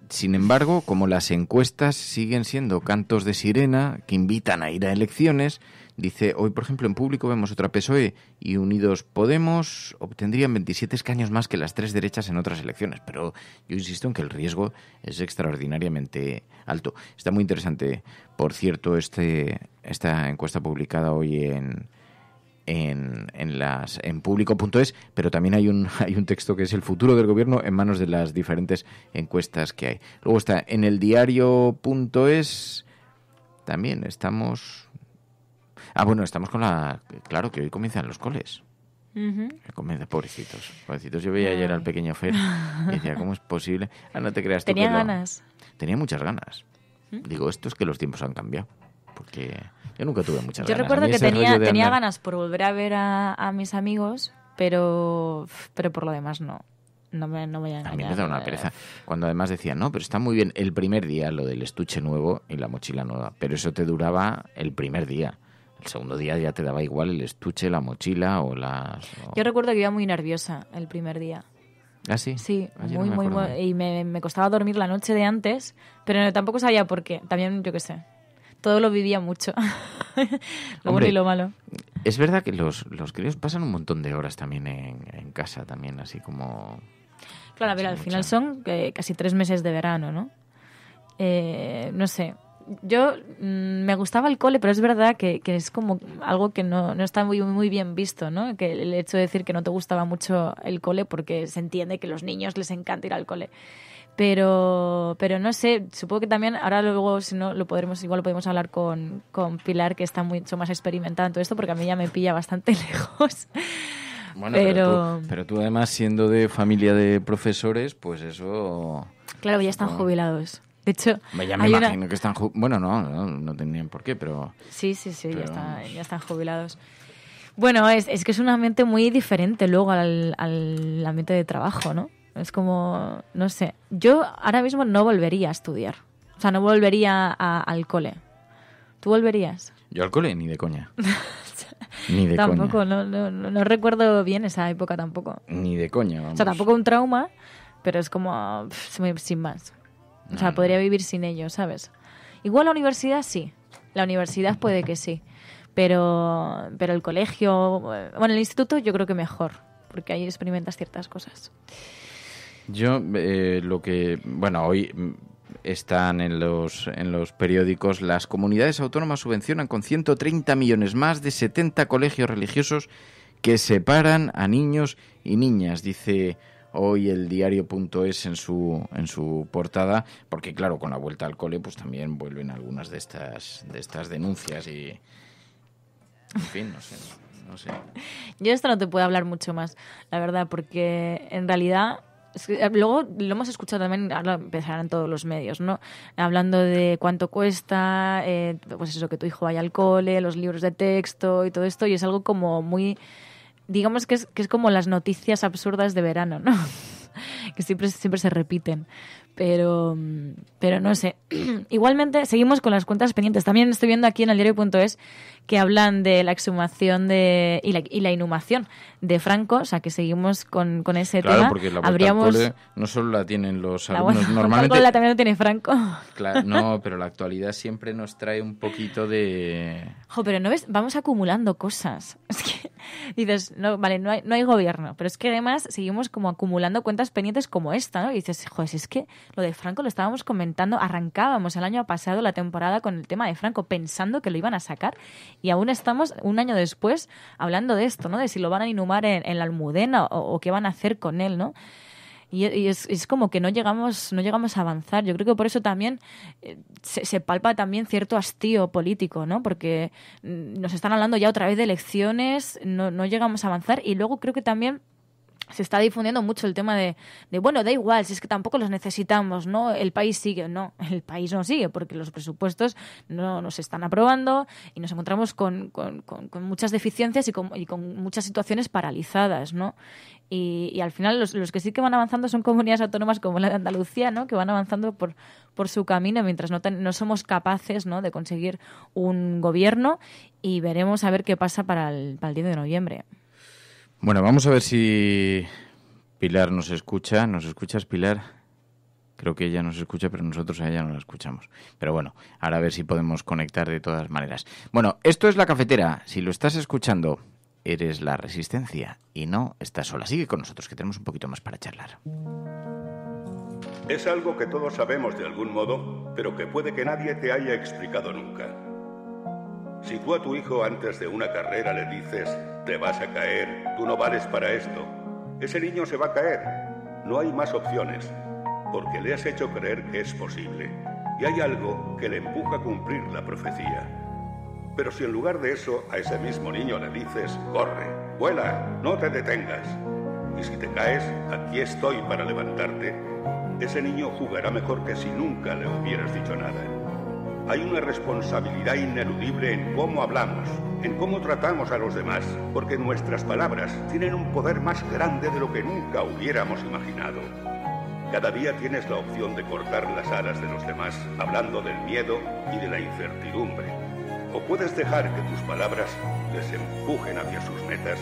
Sin embargo, como las encuestas siguen siendo cantos de sirena que invitan a ir a elecciones, dice, hoy por ejemplo en Público vemos otra PSOE y Unidos Podemos obtendrían 27 escaños más que las tres derechas en otras elecciones, pero yo insisto en que el riesgo es extraordinariamente alto. Está muy interesante, por cierto, esta encuesta publicada hoy en Público.es, pero también hay un texto que es el futuro del gobierno en manos de las diferentes encuestas que hay. Luego está en el diario.es, también estamos... estamos con claro, que hoy comienzan los coles. Pobrecitos. Yo veía ayer al pequeño Fer y decía, ¿cómo es posible? No te creas tú. Tenía ganas. Tenía muchas ganas. Digo, esto es que los tiempos han cambiado, porque... Yo nunca tuve muchas ganas. Yo recuerdo que tenía ganas por volver a ver a mis amigos, pero por lo demás no voy a engañar. A mí me da una pereza. Cuando además decían, no, pero está muy bien el primer día lo del estuche nuevo y la mochila nueva, pero eso te duraba el primer día. El segundo día ya te daba igual el estuche, la mochila o las... Yo recuerdo que iba muy nerviosa el primer día. ¿Ah, sí? Sí, muy, y me costaba dormir la noche de antes, pero tampoco sabía por qué. También, yo qué sé. Todo lo vivía mucho. Lo bueno y lo malo. Es verdad que los críos pasan un montón de horas también en casa, también así como... Claro, a ver, al final son casi 3 meses de verano, ¿no? No sé. Yo me gustaba el cole, pero es verdad que es como algo que no está muy bien visto, ¿no? Que el hecho de decir que no te gustaba mucho el cole porque se entiende que a los niños les encanta ir al cole. Pero no sé, supongo que también ahora luego si no lo podemos hablar con Pilar, que está mucho más experimentada en todo esto, porque a mí ya me pilla bastante lejos. Bueno, pero tú además siendo de familia de profesores, pues eso... Claro, ya están jubilados. De hecho, ya me imagino que están bueno, no tenían por qué, pero... Sí, pero... ya están jubilados. Bueno, es que es un ambiente muy diferente luego al ambiente de trabajo, ¿no? Es como, no sé, yo ahora mismo no volvería a estudiar. O sea, no volvería al cole. ¿Tú volverías? Yo al cole ni de coña. Ni de tampoco, coña. No recuerdo bien esa época tampoco. Ni de coña, vamos. O sea, tampoco un trauma, pero es como sin más. O sea, podría vivir sin ello, ¿sabes? Igual la universidad sí. La universidad puede que sí. Pero el colegio... Bueno, el instituto yo creo que mejor, porque ahí experimentas ciertas cosas. Yo, hoy están en los periódicos, las comunidades autónomas subvencionan con 130 millones más de 70 colegios religiosos que separan a niños y niñas, dice hoy el diario.es en su portada, porque claro, con la vuelta al cole pues también vuelven algunas de estas denuncias y, en fin, no sé. Yo esto no te puedo hablar mucho más, la verdad, porque en realidad... Es que luego lo hemos escuchado también, ahora empezarán todos los medios, ¿no? Hablando de cuánto cuesta, pues eso, que tu hijo vaya al cole, los libros de texto y todo esto, y es algo como muy... Digamos que es como las noticias absurdas de verano, ¿no? Que siempre se repiten. Pero no sé. Igualmente, seguimos con las cuentas pendientes. También estoy viendo aquí en el diario.es que hablan de la exhumación y la inhumación de Franco, o sea que seguimos con ese tema. Claro, porque la vuelta al cole no solo la tienen los alumnos, normalmente... La también lo tiene Franco. Claro, no, pero la actualidad siempre nos trae un poquito de... Pero ¿no ves? Vamos acumulando cosas. Es que dices, no hay gobierno, pero es que además seguimos como acumulando cuentas pendientes como esta, ¿no? Y dices, si es que lo de Franco lo estábamos comentando, arrancábamos el año pasado la temporada con el tema de Franco pensando que lo iban a sacar y aún estamos un año después hablando de esto, ¿no? De si lo van a inhumar en la Almudena o qué van a hacer con él, ¿no? Y es como que no llegamos a avanzar. Yo creo que por eso también se palpa también cierto hastío político, ¿no? Porque nos están hablando ya otra vez de elecciones, no llegamos a avanzar y luego creo que también se está difundiendo mucho el tema de bueno, da igual, si es que tampoco los necesitamos, ¿no? El país sigue. No, el país no sigue porque los presupuestos no se están aprobando y nos encontramos con muchas deficiencias y con muchas situaciones paralizadas, ¿no? Y al final los que sí que van avanzando son comunidades autónomas como la de Andalucía, ¿no? Que van avanzando por su camino mientras no somos capaces, ¿no? De conseguir un gobierno, y veremos a ver qué pasa para el 10 de noviembre. Bueno, vamos a ver si Pilar nos escucha. ¿Nos escuchas, Pilar? Creo que ella nos escucha, pero nosotros a ella no la escuchamos. Pero bueno, ahora a ver si podemos conectar de todas maneras. Bueno, esto es La Cafetera. Si lo estás escuchando, eres la Resistencia y no estás sola. Sigue con nosotros, que tenemos un poquito más para charlar. Es algo que todos sabemos de algún modo, pero que puede que nadie te haya explicado nunca. Si tú a tu hijo antes de una carrera le dices, te vas a caer, tú no vales para esto, ese niño se va a caer. No hay más opciones, porque le has hecho creer que es posible. Y hay algo que le empuja a cumplir la profecía. Pero si en lugar de eso a ese mismo niño le dices, corre, vuela, no te detengas, y si te caes, aquí estoy para levantarte, ese niño jugará mejor que si nunca le hubieras dicho nada. Hay una responsabilidad ineludible en cómo hablamos, en cómo tratamos a los demás, porque nuestras palabras tienen un poder más grande de lo que nunca hubiéramos imaginado. Cada día tienes la opción de cortar las alas de los demás, hablando del miedo y de la incertidumbre. O puedes dejar que tus palabras les empujen hacia sus metas,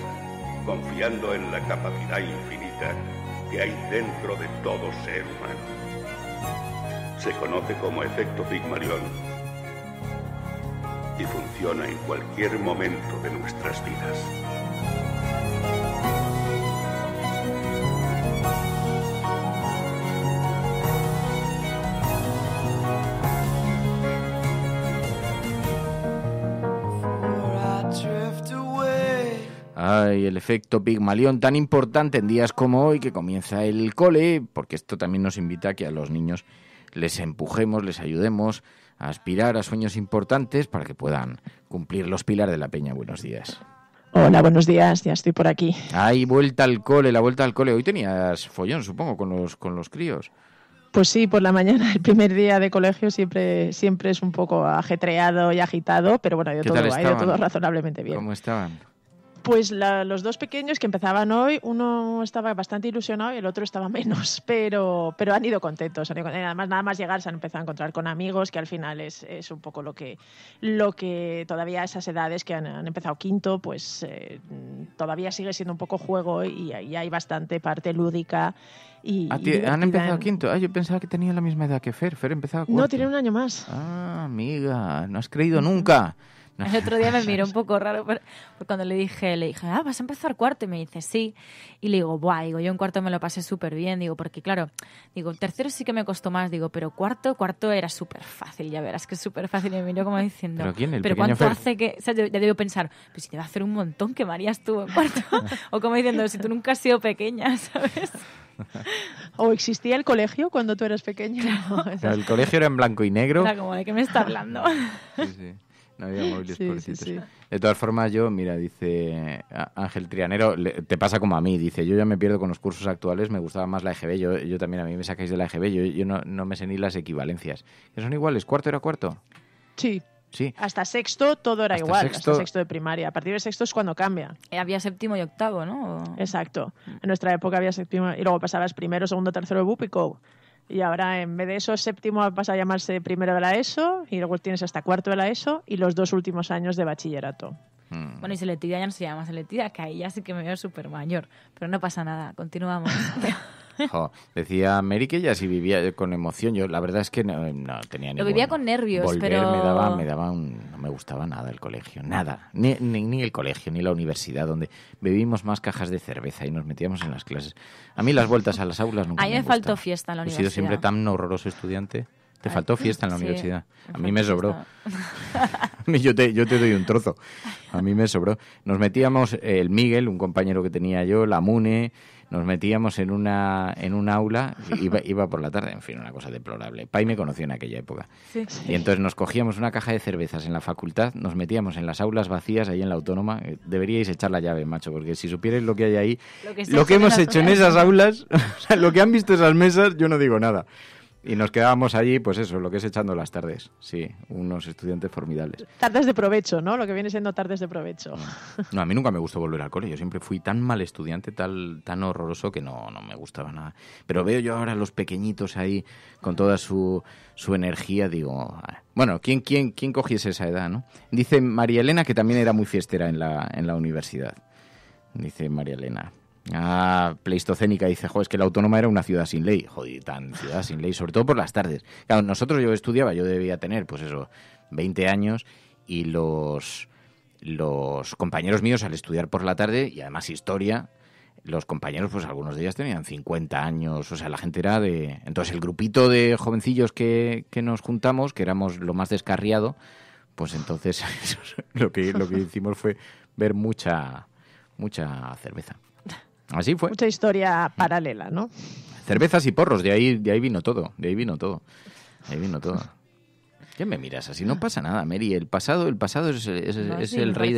confiando en la capacidad infinita que hay dentro de todo ser humano. Se conoce como efecto Pigmalión y funciona en cualquier momento de nuestras vidas. Ay, el efecto Pigmalión, tan importante en días como hoy, que comienza el cole, porque esto también nos invita a que a los niños les empujemos, les ayudemos a aspirar a sueños importantes para que puedan cumplirlos. Pilar de la Peña, buenos días. Hola, buenos días, ya estoy por aquí. Ay, vuelta al cole, la vuelta al cole. Hoy tenías follón, supongo, con los críos. Pues sí, por la mañana, el primer día de colegio siempre es un poco ajetreado y agitado, pero bueno, ha ido todo razonablemente bien. ¿Cómo estaban? Pues los dos pequeños que empezaban hoy, uno estaba bastante ilusionado y el otro estaba menos, pero han ido contentos. Además, nada más llegar se han empezado a encontrar con amigos, que al final es un poco lo que todavía esas edades que han empezado quinto, pues todavía sigue siendo un poco juego y hay bastante parte lúdica. ¿Han empezado quinto? Yo pensaba que tenían la misma edad que Fer. Fer empezaba cuarto. No, tienen un año más. Ah, amiga, no has creído nunca. El otro día me miró un poco raro porque cuando le dije, vas a empezar cuarto, y me dice, sí. Y le digo, yo en cuarto me lo pasé súper bien, porque claro, tercero sí que me costó más, pero cuarto era súper fácil, ya verás que es súper fácil. Y me miró como diciendo, ¿pero quién? ¿Pero cuánto Fer? Hace que...? O sea, ya debo pensar, pues si te va a hacer un montón, ¿qué me harías tú en cuarto? O como diciendo, si tú nunca has sido pequeña, ¿sabes? ¿O existía el colegio cuando tú eras pequeña? No, el colegio era en blanco y negro. Era como, ¿de qué me está hablando? Sí. No había móviles pobrecitos. Sí. De todas formas, dice Ángel Trianero, te pasa como a mí, dice, yo ya me pierdo con los cursos actuales, me gustaba más la EGB, yo también, a mí me sacáis de la EGB, yo no me sé ni las equivalencias. ¿Que son iguales? ¿Cuarto era cuarto? Sí. Sí. Hasta sexto todo era igual, hasta sexto de primaria. A partir de sexto es cuando cambia. Había séptimo y octavo, ¿no? Exacto. En nuestra época había séptimo y luego pasabas primero, segundo, tercero de BUP y CO. Y ahora, en vez de eso, séptimo pasa a llamarse primero de la ESO y luego tienes hasta cuarto de la ESO y los 2 últimos años de bachillerato. Bueno, y selectividad ya no se llama selectividad, que ahí ya sí que me veo súper mayor. Pero no pasa nada, continuamos. Decía Mary que ella sí vivía con emoción. Yo la verdad es que no tenía Lo vivía con nervios, pero... no me gustaba nada el colegio, nada. Ni el colegio, ni la universidad, donde bebimos más cajas de cerveza y nos metíamos en las clases. A mí las vueltas a las aulas nunca me gustan. A mí me faltó fiesta en la universidad. He sido siempre tan horroroso estudiante. Te faltó fiesta en la universidad. A mí me sobró. yo te doy un trozo. A mí me sobró. Nos metíamos el Miguel, un compañero que tenía yo, la Mune, nos metíamos en un aula, iba por la tarde, en fin, una cosa deplorable. Pai me conoció en aquella época. Sí. Y entonces nos cogíamos una caja de cervezas en la facultad, nos metíamos en las aulas vacías ahí en la Autónoma. Deberíais echar la llave, macho, porque si supierais lo que hay ahí, lo que hemos hecho en esas aulas, o sea, lo que han visto esas mesas, yo no digo nada. Y nos quedábamos allí, pues eso, lo que es echando las tardes. Sí, unos estudiantes formidables. Tardes de provecho, ¿no? Lo que viene siendo tardes de provecho. No, a mí nunca me gustó volver al cole. Yo siempre fui tan mal estudiante, tan horroroso, que no me gustaba nada. Pero veo yo ahora a los pequeñitos ahí, con toda su energía, digo... Bueno, ¿quién cogiese esa edad, no? Dice María Elena, que también era muy fiestera en la universidad. Dice María Elena... Pleistocénica, dice, es que la Autónoma era una ciudad sin ley. Joder, tan ciudad sin ley, sobre todo por las tardes. Claro, yo estudiaba, yo debía tener, pues eso, 20 años, y los compañeros míos al estudiar por la tarde, y además historia, los compañeros, pues algunos de ellos tenían 50 años, o sea, la gente era de... Entonces el grupito de jovencillos que nos juntamos, que éramos lo más descarriado, pues entonces lo que hicimos fue ver mucha cerveza. Así fue. Mucha historia paralela, ¿no? Cervezas y porros, de ahí vino todo. ¿Qué me miras así? No pasa nada, Mary. El pasado es el rey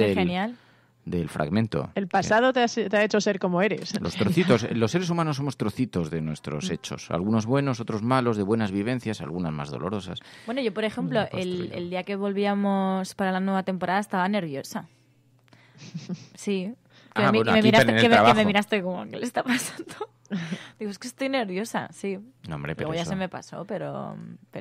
del fragmento. El pasado te ha hecho ser como eres. Los trocitos, los seres humanos somos trocitos de nuestros hechos. Algunos buenos, otros malos, de buenas vivencias, algunas más dolorosas. Bueno, yo, por ejemplo, el día que volvíamos para la nueva temporada estaba nerviosa. Sí. Que me miraste como, ¿qué le está pasando? Digo, es que estoy nerviosa, sí. No, hombre, pero luego ya se me pasó, pero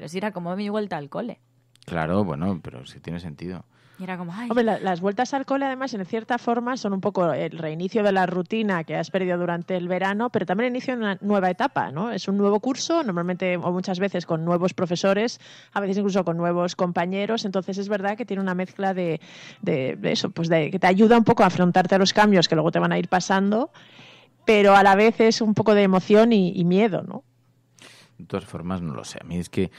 sí era como mi vuelta al cole. Claro, bueno, pero sí tiene sentido. Y era como, ay. Hombre, las vueltas al cole, además, en cierta forma, son un poco el reinicio de la rutina que has perdido durante el verano, pero también el inicio de una nueva etapa, ¿no? Es un nuevo curso, normalmente o muchas veces con nuevos profesores, a veces incluso con nuevos compañeros. Entonces es verdad que tiene una mezcla de eso, pues que te ayuda un poco a afrontarte a los cambios que luego te van a ir pasando, pero a la vez es un poco de emoción y miedo, ¿no? De todas formas, no lo sé. A mí es que...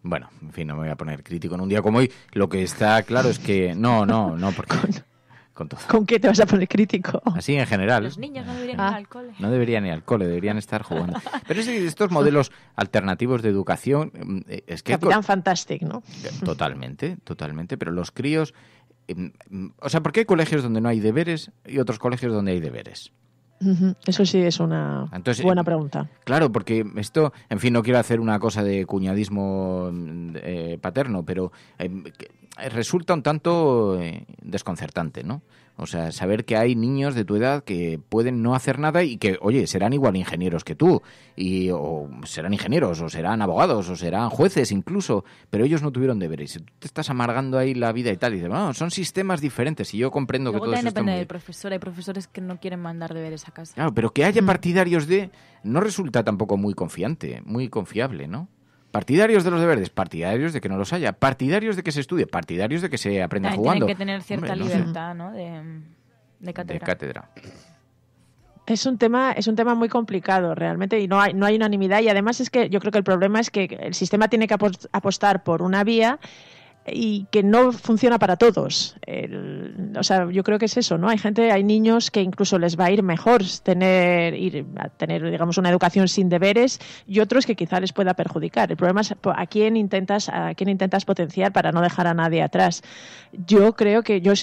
Bueno, en fin, no me voy a poner crítico en un día como hoy. Lo que está claro es que... No, porque... Con todo. ¿Con qué te vas a poner crítico? Así en general. Los niños no deberían ir al cole. No deberían ir al cole, deberían estar jugando. Pero estos modelos alternativos de educación... es que Capitán Fantastic, ¿no? Totalmente. Pero los críos... O sea, ¿por qué hay colegios donde no hay deberes y otros colegios donde hay deberes? Eso sí es una buena pregunta. Claro, porque esto, en fin, no quiero hacer una cosa de cuñadismo paterno, pero resulta un tanto desconcertante, ¿no? O sea, saber que hay niños de tu edad que pueden no hacer nada y que, oye, serán igual ingenieros que tú, o serán ingenieros, o serán abogados, o serán jueces incluso, pero ellos no tuvieron deberes. Tú te estás amargando ahí la vida y tal, y dices, bueno, son sistemas diferentes, y yo comprendo luego que todo eso depende del profesor. Hay profesores que no quieren mandar deberes a casa. Claro, pero que haya partidarios no resulta tampoco muy confiable, ¿no? Partidarios de los deberes, partidarios de que no los haya, partidarios de que se estudie, partidarios de que se aprenda jugando. Tienen que tener cierta libertad, ¿no? De cátedra. De cátedra. Es un tema muy complicado realmente y no hay unanimidad, y además es que yo creo que el problema es que el sistema tiene que apostar por una vía y que no funciona para todos. O sea, yo creo que es eso, ¿no? Hay niños que incluso les va a ir mejor tener, digamos, una educación sin deberes, y otros que quizá les pueda perjudicar. El problema es a quién intentas potenciar para no dejar a nadie atrás. Yo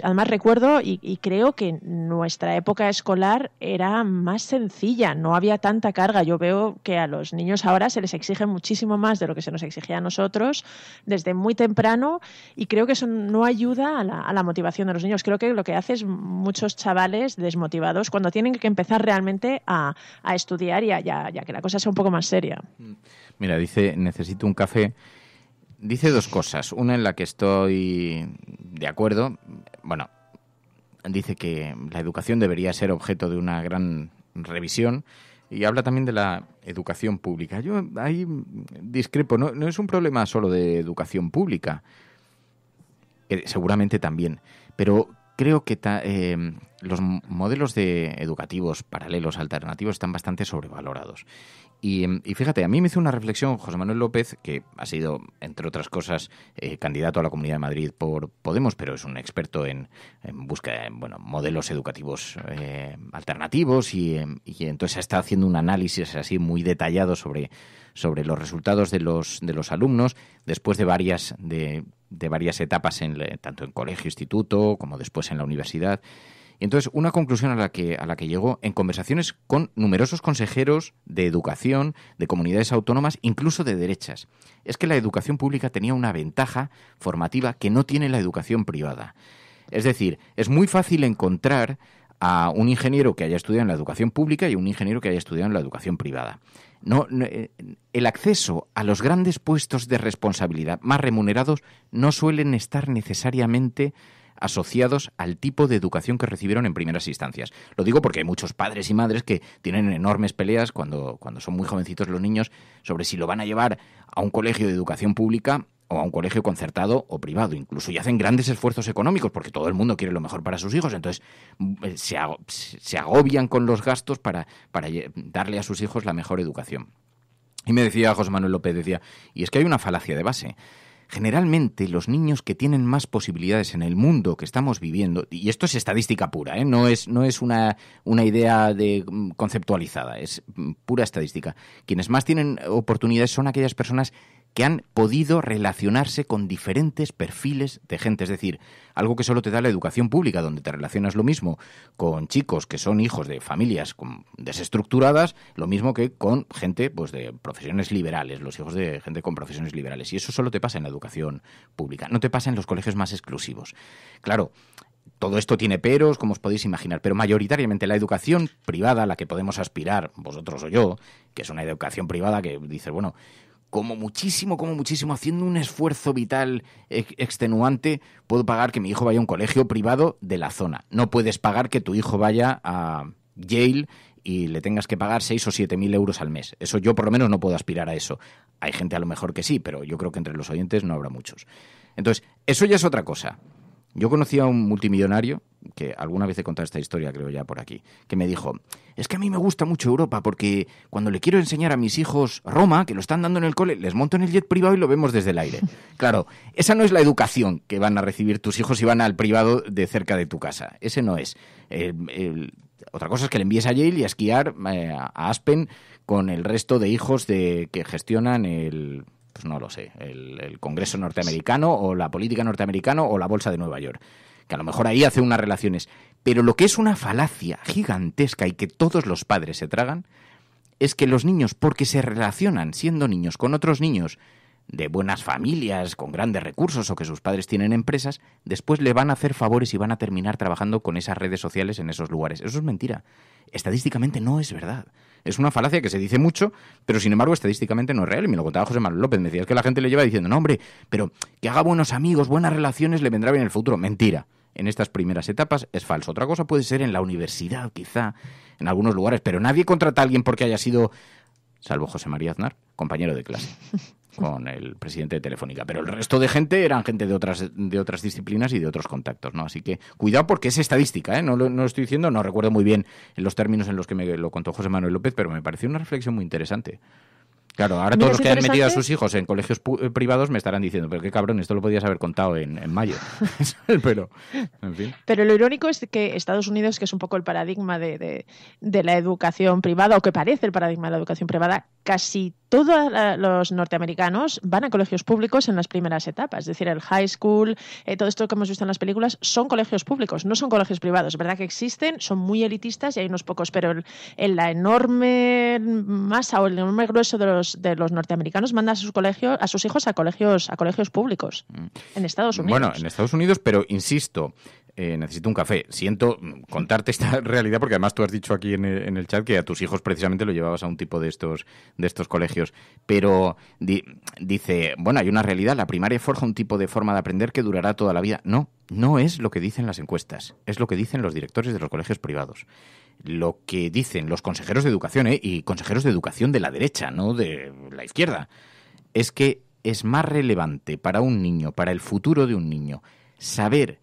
además recuerdo y creo que nuestra época escolar era más sencilla, no había tanta carga. Yo veo que a los niños ahora se les exige muchísimo más de lo que se nos exigía a nosotros desde muy temprano, y creo que eso no ayuda a la motivación de los niños. Creo que lo que hace es muchos chavales desmotivados cuando tienen que empezar realmente a estudiar y ya que la cosa sea un poco más seria. Mira, dice, necesito un café. Dice dos cosas. Una en la que estoy de acuerdo. Bueno, dice que la educación debería ser objeto de una gran revisión, y habla también de la educación pública. Yo ahí discrepo. No es un problema solo de educación pública. Seguramente también, pero creo que los modelos educativos paralelos, alternativos, están bastante sobrevalorados. Y fíjate, a mí me hizo una reflexión José Manuel López, que ha sido, entre otras cosas, candidato a la Comunidad de Madrid por Podemos, pero es un experto en búsqueda de modelos educativos alternativos y entonces está haciendo un análisis así muy detallado sobre los resultados de los alumnos después de varias etapas tanto en colegio, instituto, como después en la universidad. Y entonces, una conclusión a la que llegó en conversaciones con numerosos consejeros de educación, de comunidades autónomas, incluso de derechas, es que la educación pública tenía una ventaja formativa que no tiene la educación privada. Es decir, es muy fácil encontrar a un ingeniero que haya estudiado en la educación pública y un ingeniero que haya estudiado en la educación privada. El acceso a los grandes puestos de responsabilidad más remunerados no suelen estar necesariamente asociados al tipo de educación que recibieron en primeras instancias. Lo digo porque hay muchos padres y madres que tienen enormes peleas cuando son muy jovencitos los niños sobre si lo van a llevar a un colegio de educación pública o a un colegio concertado o privado, incluso, y hacen grandes esfuerzos económicos porque todo el mundo quiere lo mejor para sus hijos, entonces se agobian con los gastos para darle a sus hijos la mejor educación. Y me decía José Manuel López, y es que hay una falacia de base. Generalmente los niños que tienen más posibilidades en el mundo que estamos viviendo, y esto es estadística pura, no es una idea conceptualizada, es pura estadística, quienes más tienen oportunidades son aquellas personas que han podido relacionarse con diferentes perfiles de gente, es decir, algo que solo te da la educación pública, donde te relacionas lo mismo con chicos que son hijos de familias desestructuradas, lo mismo que con gente de profesiones liberales, los hijos de gente con profesiones liberales, y eso solo te pasa en la educación pública, no te pasa en los colegios más exclusivos. Claro, todo esto tiene peros, como os podéis imaginar, pero mayoritariamente la educación privada a la que podemos aspirar, vosotros o yo, que es una educación privada que dices, bueno, como muchísimo, haciendo un esfuerzo vital extenuante, puedo pagar que mi hijo vaya a un colegio privado de la zona. No puedes pagar que tu hijo vaya a Yale y le tengas que pagar 6 o 7.000 euros al mes. Eso yo por lo menos no puedo aspirar a eso. Hay gente a lo mejor que sí, pero yo creo que entre los oyentes no habrá muchos. Entonces, eso ya es otra cosa. Yo conocí a un multimillonario, que alguna vez he contado esta historia, creo ya por aquí, que me dijo, es que a mí me gusta mucho Europa porque cuando le quiero enseñar a mis hijos Roma, que lo están dando en el cole, les monto en el jet privado y lo vemos desde el aire. Claro, esa no es la educación que van a recibir tus hijos si van al privado de cerca de tu casa. Ese no es. Otra cosa es que le envíes a Yale y a esquiar a Aspen con el resto de hijos que gestionan el Congreso norteamericano o la política norteamericana o la Bolsa de Nueva York, que a lo mejor ahí hace unas relaciones. Pero lo que es una falacia gigantesca y que todos los padres se tragan es que los niños, porque se relacionan siendo niños con otros niños de buenas familias, con grandes recursos o que sus padres tienen empresas, después le van a hacer favores y van a terminar trabajando con esas redes sociales en esos lugares. Eso es mentira. Estadísticamente no es verdad. Es una falacia que se dice mucho, pero sin embargo estadísticamente no es real. Y me lo contaba José Manuel López. Me decía, es que la gente le lleva diciendo, no hombre, pero que haga buenos amigos, buenas relaciones, le vendrá bien en el futuro. Mentira. En estas primeras etapas es falso. Otra cosa puede ser en la universidad, quizá, en algunos lugares, pero nadie contrata a alguien porque haya sido, salvo José María Aznar, compañero de clase con el presidente de Telefónica, pero el resto de gente eran gente de otras disciplinas y de otros contactos, ¿no? Así que cuidado porque es estadística, ¿eh? No lo estoy diciendo, no recuerdo muy bien en los términos en los que me lo contó José Manuel López, pero me pareció una reflexión muy interesante. Claro, ahora todos los que han metido a sus hijos en colegios privados me estarán diciendo, pero qué cabrón, esto lo podías haber contado en mayo. Pero, en fin. Pero lo irónico es que Estados Unidos, que es un poco el paradigma de la educación privada, o que parece el paradigma de la educación privada, casi todos los norteamericanos van a colegios públicos en las primeras etapas. Es decir, el high school, todo esto que hemos visto en las películas, son colegios públicos, no son colegios privados. Es verdad que existen, son muy elitistas y hay unos pocos, pero en la enorme masa o el enorme grueso de los norteamericanos manda a sus hijos a colegios públicos en Estados Unidos. Bueno, en Estados Unidos, pero insisto, necesito un café. Siento contarte esta realidad porque además tú has dicho aquí en el chat que a tus hijos precisamente lo llevabas a un tipo de estos colegios. Pero dice, bueno, hay una realidad, la primaria forja un tipo de forma de aprender que durará toda la vida. No es lo que dicen las encuestas, es lo que dicen los directores de los colegios privados. Lo que dicen los consejeros de educación, y consejeros de educación de la derecha, no de la izquierda, es que es más relevante para un niño, para el futuro de un niño, saber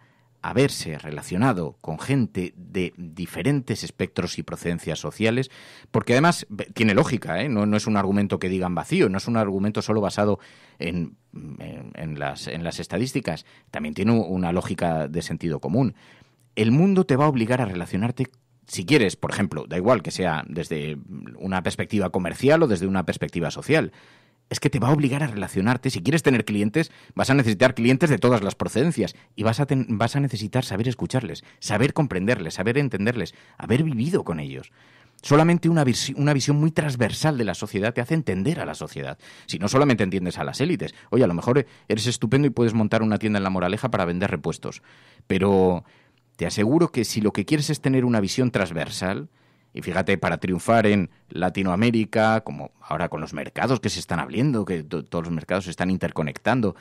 haberse relacionado con gente de diferentes espectros y procedencias sociales, porque además tiene lógica, ¿eh? No es un argumento que digan vacío, no es un argumento solo basado en las estadísticas, también tiene una lógica de sentido común. El mundo te va a obligar a relacionarte, si quieres, por ejemplo, da igual que sea desde una perspectiva comercial o desde una perspectiva social. Es que te va a obligar a relacionarte. Si quieres tener clientes, vas a necesitar clientes de todas las procedencias y vas a necesitar saber escucharles, saber comprenderles, saber entenderles, haber vivido con ellos. Solamente una visión muy transversal de la sociedad te hace entender a la sociedad. Si no, solamente entiendes a las élites. Oye, a lo mejor eres estupendo y puedes montar una tienda en La Moraleja para vender repuestos. Pero te aseguro que si lo que quieres es tener una visión transversal, y fíjate, para triunfar en Latinoamérica, como ahora con los mercados que se están abriendo, que todos los mercados se están interconectando,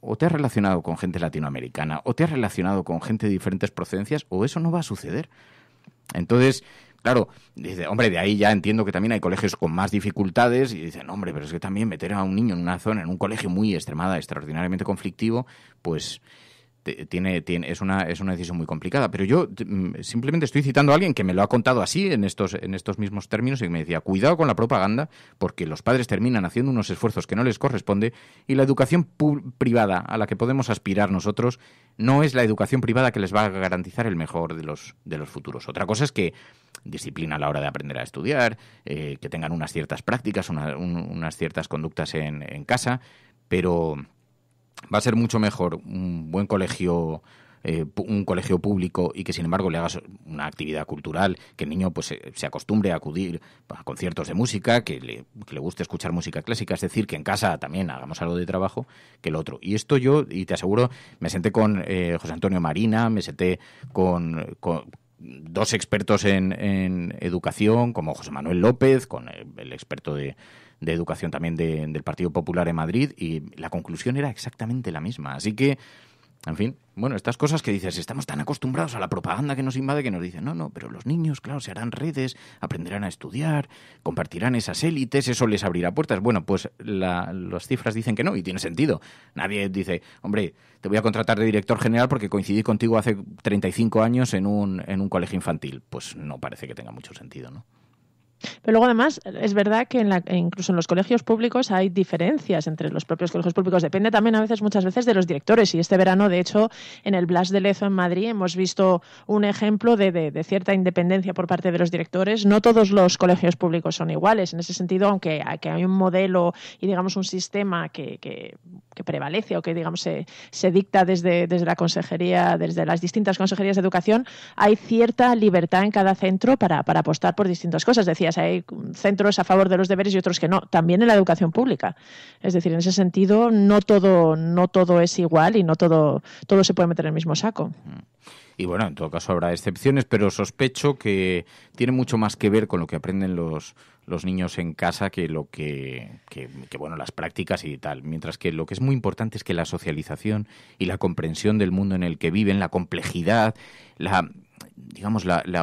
o te has relacionado con gente latinoamericana, o te has relacionado con gente de diferentes procedencias, o eso no va a suceder. Entonces, claro, dice, hombre, de ahí ya entiendo que también hay colegios con más dificultades, y dicen, hombre, pero es que también meter a un niño en una zona, en un colegio muy extraordinariamente conflictivo, pues es una decisión muy complicada. Pero yo simplemente estoy citando a alguien que me lo ha contado así, en estos mismos términos, y que me decía, cuidado con la propaganda, porque los padres terminan haciendo unos esfuerzos que no les corresponde, y la educación privada a la que podemos aspirar nosotros no es la educación privada que les va a garantizar el mejor de los futuros. Otra cosa es que disciplina a la hora de aprender a estudiar, que tengan unas ciertas prácticas, unas ciertas conductas en casa, pero va a ser mucho mejor un buen colegio, un colegio público, y que sin embargo le hagas una actividad cultural, que el niño pues se acostumbre a acudir a conciertos de música, que le guste escuchar música clásica, es decir, que en casa también hagamos algo de trabajo, que el otro. Y esto yo, y te aseguro, me senté con José Antonio Marina, me senté con dos expertos en educación, como José Manuel López, con el experto de educación también del Partido Popular en Madrid, y la conclusión era exactamente la misma. Así que, en fin, bueno, estas cosas que dices, estamos tan acostumbrados a la propaganda que nos invade, que nos dicen, no, pero los niños, claro, se harán redes, aprenderán a estudiar, compartirán esas élites, eso les abrirá puertas. Bueno, pues las cifras dicen que no, y tiene sentido. Nadie dice, hombre, te voy a contratar de director general porque coincidí contigo hace 35 años en un colegio infantil. Pues no parece que tenga mucho sentido, ¿no? Pero luego, además, es verdad que incluso en los colegios públicos hay diferencias entre los propios colegios públicos. Depende también muchas veces de los directores. Y este verano, de hecho, en el Blas de Lezo en Madrid hemos visto un ejemplo de cierta independencia por parte de los directores. No todos los colegios públicos son iguales. En ese sentido, aunque hay un modelo y, digamos, un sistema que prevalece o que, digamos, se dicta desde la consejería, desde las distintas consejerías de educación, hay cierta libertad en cada centro para apostar por distintas cosas. Decías, hay centros a favor de los deberes y otros que no. También en la educación pública. Es decir, en ese sentido, no todo es igual y no todo se puede meter en el mismo saco. Y bueno, en todo caso habrá excepciones, pero sospecho que tiene mucho más que ver con lo que aprenden los niños en casa que lo que bueno, las prácticas y tal. Mientras que lo que es muy importante es que la socialización y la comprensión del mundo en el que viven, la complejidad, la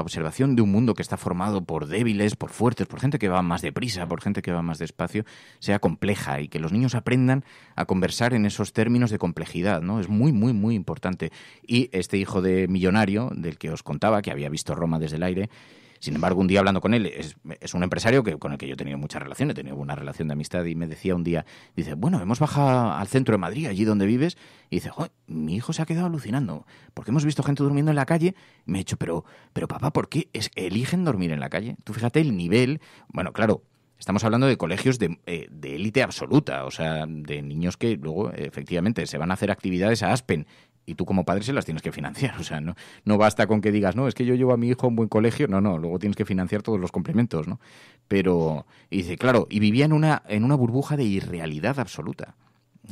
observación de un mundo que está formado por débiles, por fuertes, por gente que va más deprisa, por gente que va más despacio, sea compleja, y que los niños aprendan a conversar en esos términos de complejidad, ¿no? Es muy, muy, muy importante. Y este hijo de millonario, del que os contaba, que había visto Roma desde el aire, sin embargo, un día hablando con él, es un empresario con el que yo he tenido mucha relación, he tenido una relación de amistad, y me decía un día, dice, bueno, hemos bajado al centro de Madrid, allí donde vives, y dice, joder, mi hijo se ha quedado alucinando, porque hemos visto gente durmiendo en la calle, y me he dicho, pero papá, ¿por qué eligen dormir en la calle? Tú fíjate el nivel, bueno, claro, estamos hablando de colegios de élite absoluta, o sea, de niños que luego, efectivamente, se van a hacer actividades a Aspen, y tú como padre se las tienes que financiar. O sea, no basta con que digas, no, es que yo llevo a mi hijo a un buen colegio. No, luego tienes que financiar todos los complementos, ¿no? Pero, y dice, claro, y vivía en una burbuja de irrealidad absoluta.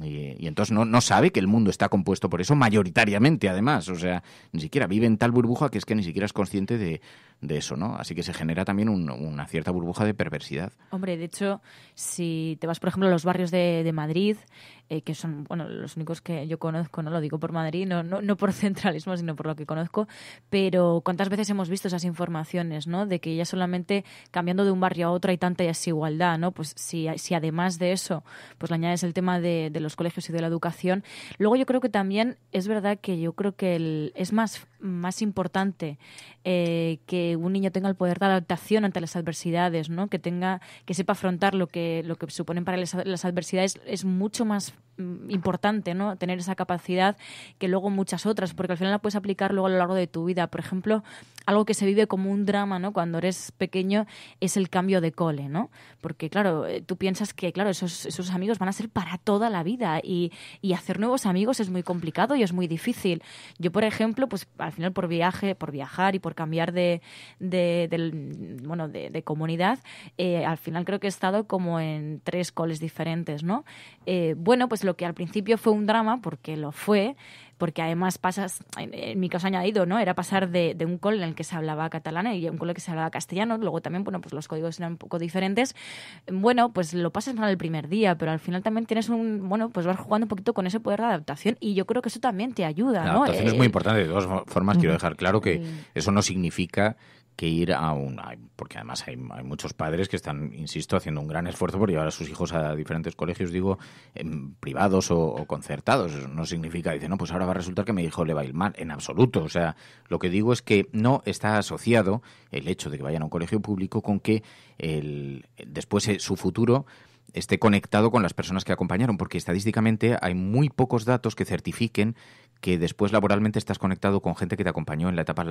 Y entonces no sabe que el mundo está compuesto por eso mayoritariamente, además. O sea, ni siquiera vive en tal burbuja que es que ni siquiera es consciente de eso, ¿no? Así que se genera también una cierta burbuja de perversidad. Hombre, de hecho, si te vas, por ejemplo, a los barrios de Madrid, que son los únicos que yo conozco, no lo digo por Madrid, no por centralismo, sino por lo que conozco, pero ¿cuántas veces hemos visto esas informaciones, ¿no? De que ya solamente cambiando de un barrio a otro hay tanta desigualdad, ¿no? Pues si además de eso, pues le añades el tema de los colegios y de la educación. Luego yo creo que también es verdad que yo creo que es más importante que un niño tenga el poder de adaptación ante las adversidades, ¿no? Que sepa afrontar lo que suponen para las adversidades. Es mucho más importante, ¿no? Tener esa capacidad que luego muchas otras, porque al final la puedes aplicar luego a lo largo de tu vida. Por ejemplo, algo que se vive como un drama, ¿no? Cuando eres pequeño es el cambio de cole, ¿no? Porque claro, tú piensas que claro, esos amigos van a ser para toda la vida y hacer nuevos amigos es muy complicado y es muy difícil. Yo, por ejemplo, pues al final por viajar y por cambiar de comunidad, al final creo que he estado como en 3 coles diferentes, ¿no? Pues lo que al principio fue un drama, porque lo fue, porque además pasas, en mi caso añadido, ¿no? Era pasar de un cole en el que se hablaba catalán y un cole que se hablaba castellano, luego también, pues los códigos eran un poco diferentes. Pues lo pasas mal el primer día, pero al final también tienes pues vas jugando un poquito con ese poder de adaptación y yo creo que eso también te ayuda, La ¿no? adaptación es muy importante. De todas formas, quiero dejar claro que eso no significa que ir porque además hay muchos padres que están, insisto, haciendo un gran esfuerzo por llevar a sus hijos a diferentes colegios, privados o concertados. Eso no significa, pues ahora va a resultar que a mi hijo le va a ir mal, en absoluto. O sea, lo que digo es que no está asociado el hecho de que vayan a un colegio público con que después su futuro esté conectado con las personas que acompañaron, porque estadísticamente hay muy pocos datos que certifiquen que después laboralmente estás conectado con gente que te acompañó en la etapa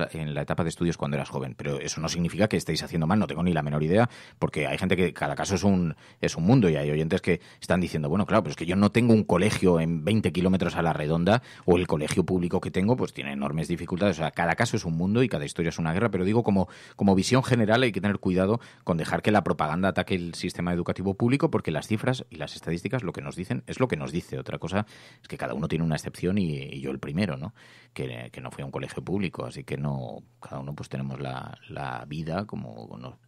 de estudios cuando eras joven. Pero eso no significa que estéis haciendo mal, no tengo ni la menor idea, porque hay gente que cada caso es un mundo y hay oyentes que están diciendo, bueno, claro, pero es que yo no tengo un colegio en 20 kilómetros a la redonda o el colegio público que tengo pues tiene enormes dificultades. O sea, cada caso es un mundo y cada historia es una guerra, pero digo como visión general hay que tener cuidado con dejar que la propaganda ataque el sistema educativo público, porque las cifras y las estadísticas lo que nos dicen es lo que nos dice. Otra cosa es que cada uno tiene una excepción y yo el primero, ¿no? Que no fui a un colegio público, así que no, cada uno pues tenemos la vida como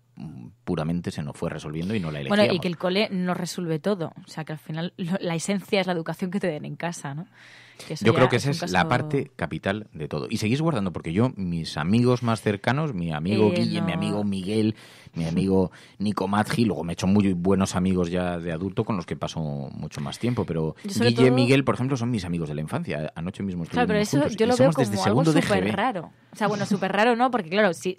puramente se nos fue resolviendo y no la elegíamos. Bueno, y que el cole no resuelve todo, o sea que al final la esencia es la educación que te den en casa, ¿no? Yo creo que esa es la parte capital de todo. Y seguís guardando, porque yo, mis amigos más cercanos, mi amigo Guille, mi amigo Miguel, mi amigo Nico Maggi, luego me he hecho muy buenos amigos ya de adulto con los que paso mucho más tiempo, pero Guille y Miguel, por ejemplo, son mis amigos de la infancia. Anoche mismo estuvimos juntos. Claro, pero eso yo lo veo como algo súper raro. O sea, bueno, súper raro, ¿no? Porque claro, si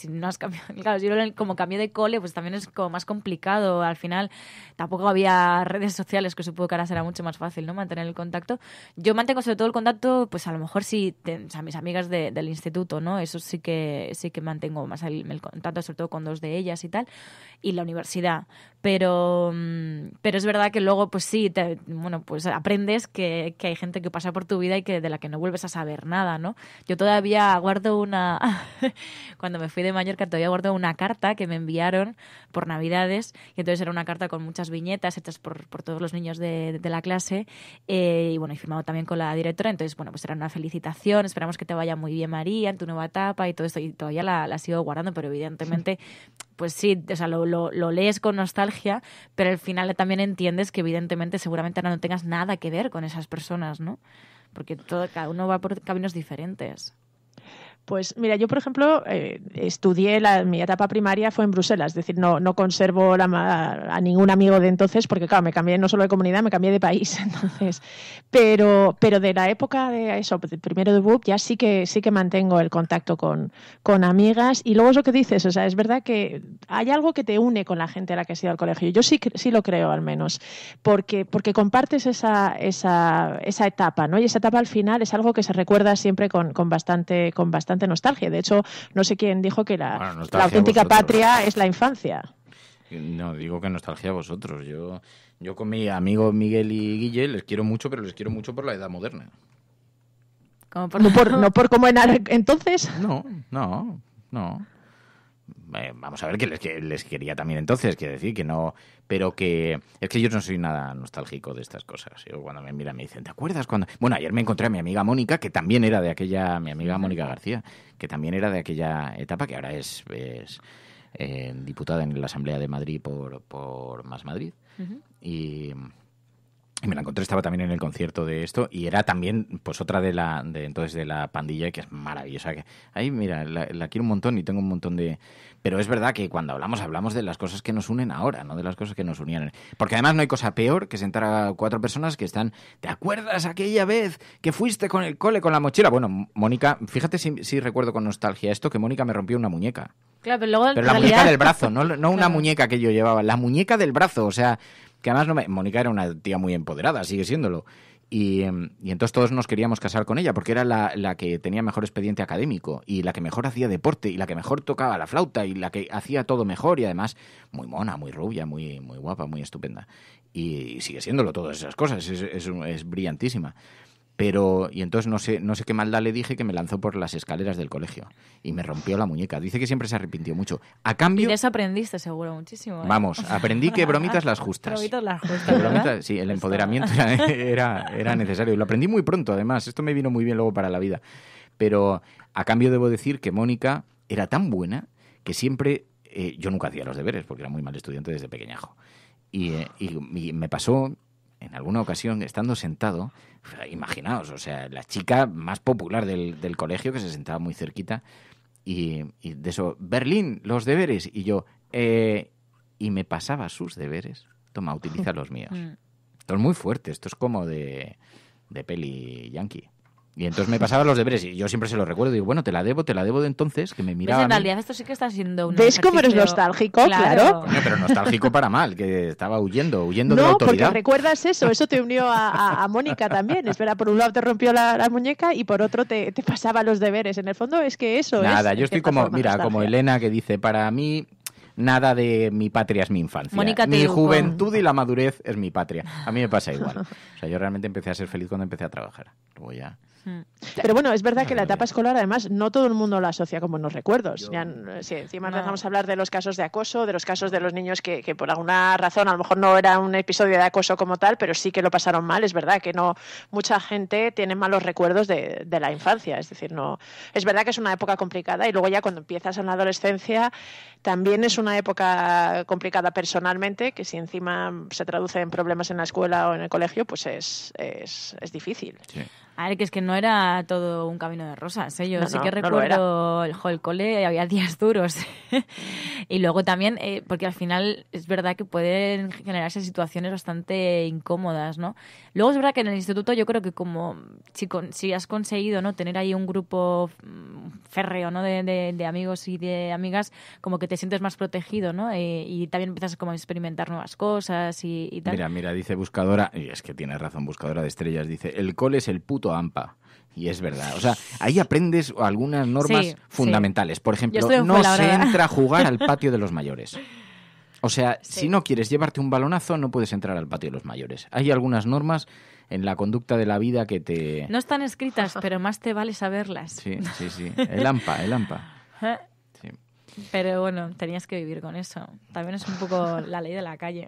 no has cambiado, claro, yo como cambié de cole, pues también es como más complicado. Al final tampoco había redes sociales, que supongo que ahora será mucho más fácil, ¿no? Mantener el contacto. Yo mantengo sobre todo el contacto, pues a lo mejor sí, mis amigas del instituto, ¿no? Eso sí que mantengo más el contacto, sobre todo con 2 de ellas y tal, y la universidad. Pero es verdad que luego, pues sí, pues aprendes que hay gente que pasa por tu vida y que de la que no vuelves a saber nada, ¿no? Yo todavía guardo cuando me fui de Mallorca, todavía guardo una carta que me enviaron por Navidades, y entonces era una carta con muchas viñetas hechas por todos los niños de la clase, y firmado también con la directora. Entonces, pues era una felicitación, esperamos que te vaya muy bien, María, en tu nueva etapa y todo esto, y todavía la sigo guardando, pero evidentemente pues sí, o sea, lo lees con nostalgia, pero al final también entiendes que evidentemente seguramente ahora no tengas nada que ver con esas personas, ¿no? Porque cada uno va por caminos diferentes. Pues mira, yo por ejemplo estudié mi etapa primaria fue en Bruselas, es decir, no conservo a ningún amigo de entonces porque claro, me cambié no solo de comunidad, me cambié de país, entonces, pero de la época de eso, primero de BUP, ya sí que mantengo el contacto con amigas, y luego es lo que dices, o sea, es verdad que hay algo que te une con la gente a la que has ido al colegio. Yo sí lo creo, al menos, porque compartes esa etapa, ¿no? Y esa etapa al final es algo que se recuerda siempre con bastante nostalgia. De hecho, no sé quién dijo que la auténtica patria es la infancia. No, digo que nostalgia a vosotros. Yo con mi amigo Miguel y Guille les quiero mucho, pero les quiero mucho por la edad moderna. No por cómo era entonces. No. Vamos a ver que les quería también entonces, quiero decir que no, pero que es que yo no soy nada nostálgico de estas cosas. Yo cuando me miran me dicen, ¿te acuerdas cuando? Bueno, ayer me encontré a mi amiga Mónica, que también era de aquella, mi amiga Mónica García, que también era de aquella etapa, que ahora es diputada en la Asamblea de Madrid por Más Madrid. Y me la encontré, estaba también en el concierto de esto y era también pues otra de la pandilla, que es maravillosa. Que ahí, mira, la quiero un montón y tengo un montón de... Pero es verdad que cuando hablamos de las cosas que nos unen ahora, no de las cosas que nos unían. Porque además no hay cosa peor que sentar a 4 personas que están... ¿Te acuerdas aquella vez que fuiste con el cole con la mochila? Bueno, Mónica, fíjate si recuerdo con nostalgia esto, que Mónica me rompió una muñeca. Claro, pero luego la muñeca del brazo, no una muñeca que yo llevaba, la muñeca del brazo, o sea... Que además Mónica era una tía muy empoderada, sigue siéndolo. Y entonces todos nos queríamos casar con ella porque era la que tenía mejor expediente académico y la que mejor hacía deporte y la que mejor tocaba la flauta y la que hacía todo mejor y además muy mona, muy rubia, muy, muy guapa, muy estupenda. Y sigue siéndolo todas esas cosas, es brillantísima. Y entonces no sé qué maldad le dije que me lanzó por las escaleras del colegio y me rompió la muñeca. Dice que siempre se arrepintió mucho. A cambio... Y de eso aprendiste seguro muchísimo. Vamos, aprendí que bromitas las justas. Bromitas las justas, sí, el empoderamiento era necesario. Lo aprendí muy pronto, además. Esto me vino muy bien luego para la vida. Pero a cambio debo decir que Mónica era tan buena que siempre... yo nunca hacía los deberes porque era muy mal estudiante desde pequeñajo. Y me pasó... En alguna ocasión, estando sentado, imaginaos, o sea, la chica más popular del colegio, que se sentaba muy cerquita, y de eso, Berlín, los deberes, y yo, y me pasaba sus deberes, toma, utiliza los míos. Esto es muy fuerte, esto es como de peli yankee. Y entonces me pasaba los deberes y yo siempre se lo recuerdo. Digo, bueno, te la debo de entonces, que me miraba. Pues en realidad esto sí que está siendo un ¿Ves cómo eres nostálgico? Claro. Coño, pero nostálgico para mal, que estaba huyendo de la autoridad. No, porque recuerdas eso te unió a Mónica también. Espera, por un lado te rompió la muñeca y por otro te pasaba los deberes. En el fondo es que eso Nada, yo estoy como Elena, que dice, para mí... Nada de mi patria es mi infancia. Mónica, mi juventud y la madurez es mi patria. A mí me pasa igual. O sea, yo realmente empecé a ser feliz cuando empecé a trabajar. Luego ya... Pero bueno, es verdad que la etapa escolar, además, no todo el mundo la asocia con buenos recuerdos. Si encima empezamos a hablar de los casos de acoso, de los casos de los niños que por alguna razón, a lo mejor no era un episodio de acoso como tal, pero sí que lo pasaron mal. Es verdad que no mucha gente tiene malos recuerdos de la infancia. Es decir, no es verdad que es una época complicada y luego ya cuando empiezas en la adolescencia también es una época complicada personalmente, que si encima se traduce en problemas en la escuela o en el colegio, pues es difícil. Sí. A ver, que es que no era todo un camino de rosas, ¿eh? Yo sí que recuerdo el cole, había días duros. Y luego también, porque al final es verdad que pueden generarse situaciones bastante incómodas, ¿no? Luego es verdad que en el instituto yo creo que como si has conseguido, ¿no?, tener ahí un grupo férreo, ¿no?, de amigos y de amigas, como que te sientes más protegido, ¿no? Y también empiezas como a experimentar nuevas cosas y tal. Mira, dice buscadora, y es que tienes razón, buscadora de estrellas, dice, el cole es el puto AMPA. Y es verdad. O sea, ahí aprendes algunas normas fundamentales. Por ejemplo, no se entra a jugar al patio de los mayores. O sea, si no quieres llevarte un balonazo, no puedes entrar al patio de los mayores. Hay algunas normas en la conducta de la vida que te... No están escritas, pero más te vale saberlas. Sí. El AMPA. Sí. Pero bueno, tenías que vivir con eso. También es un poco la ley de la calle.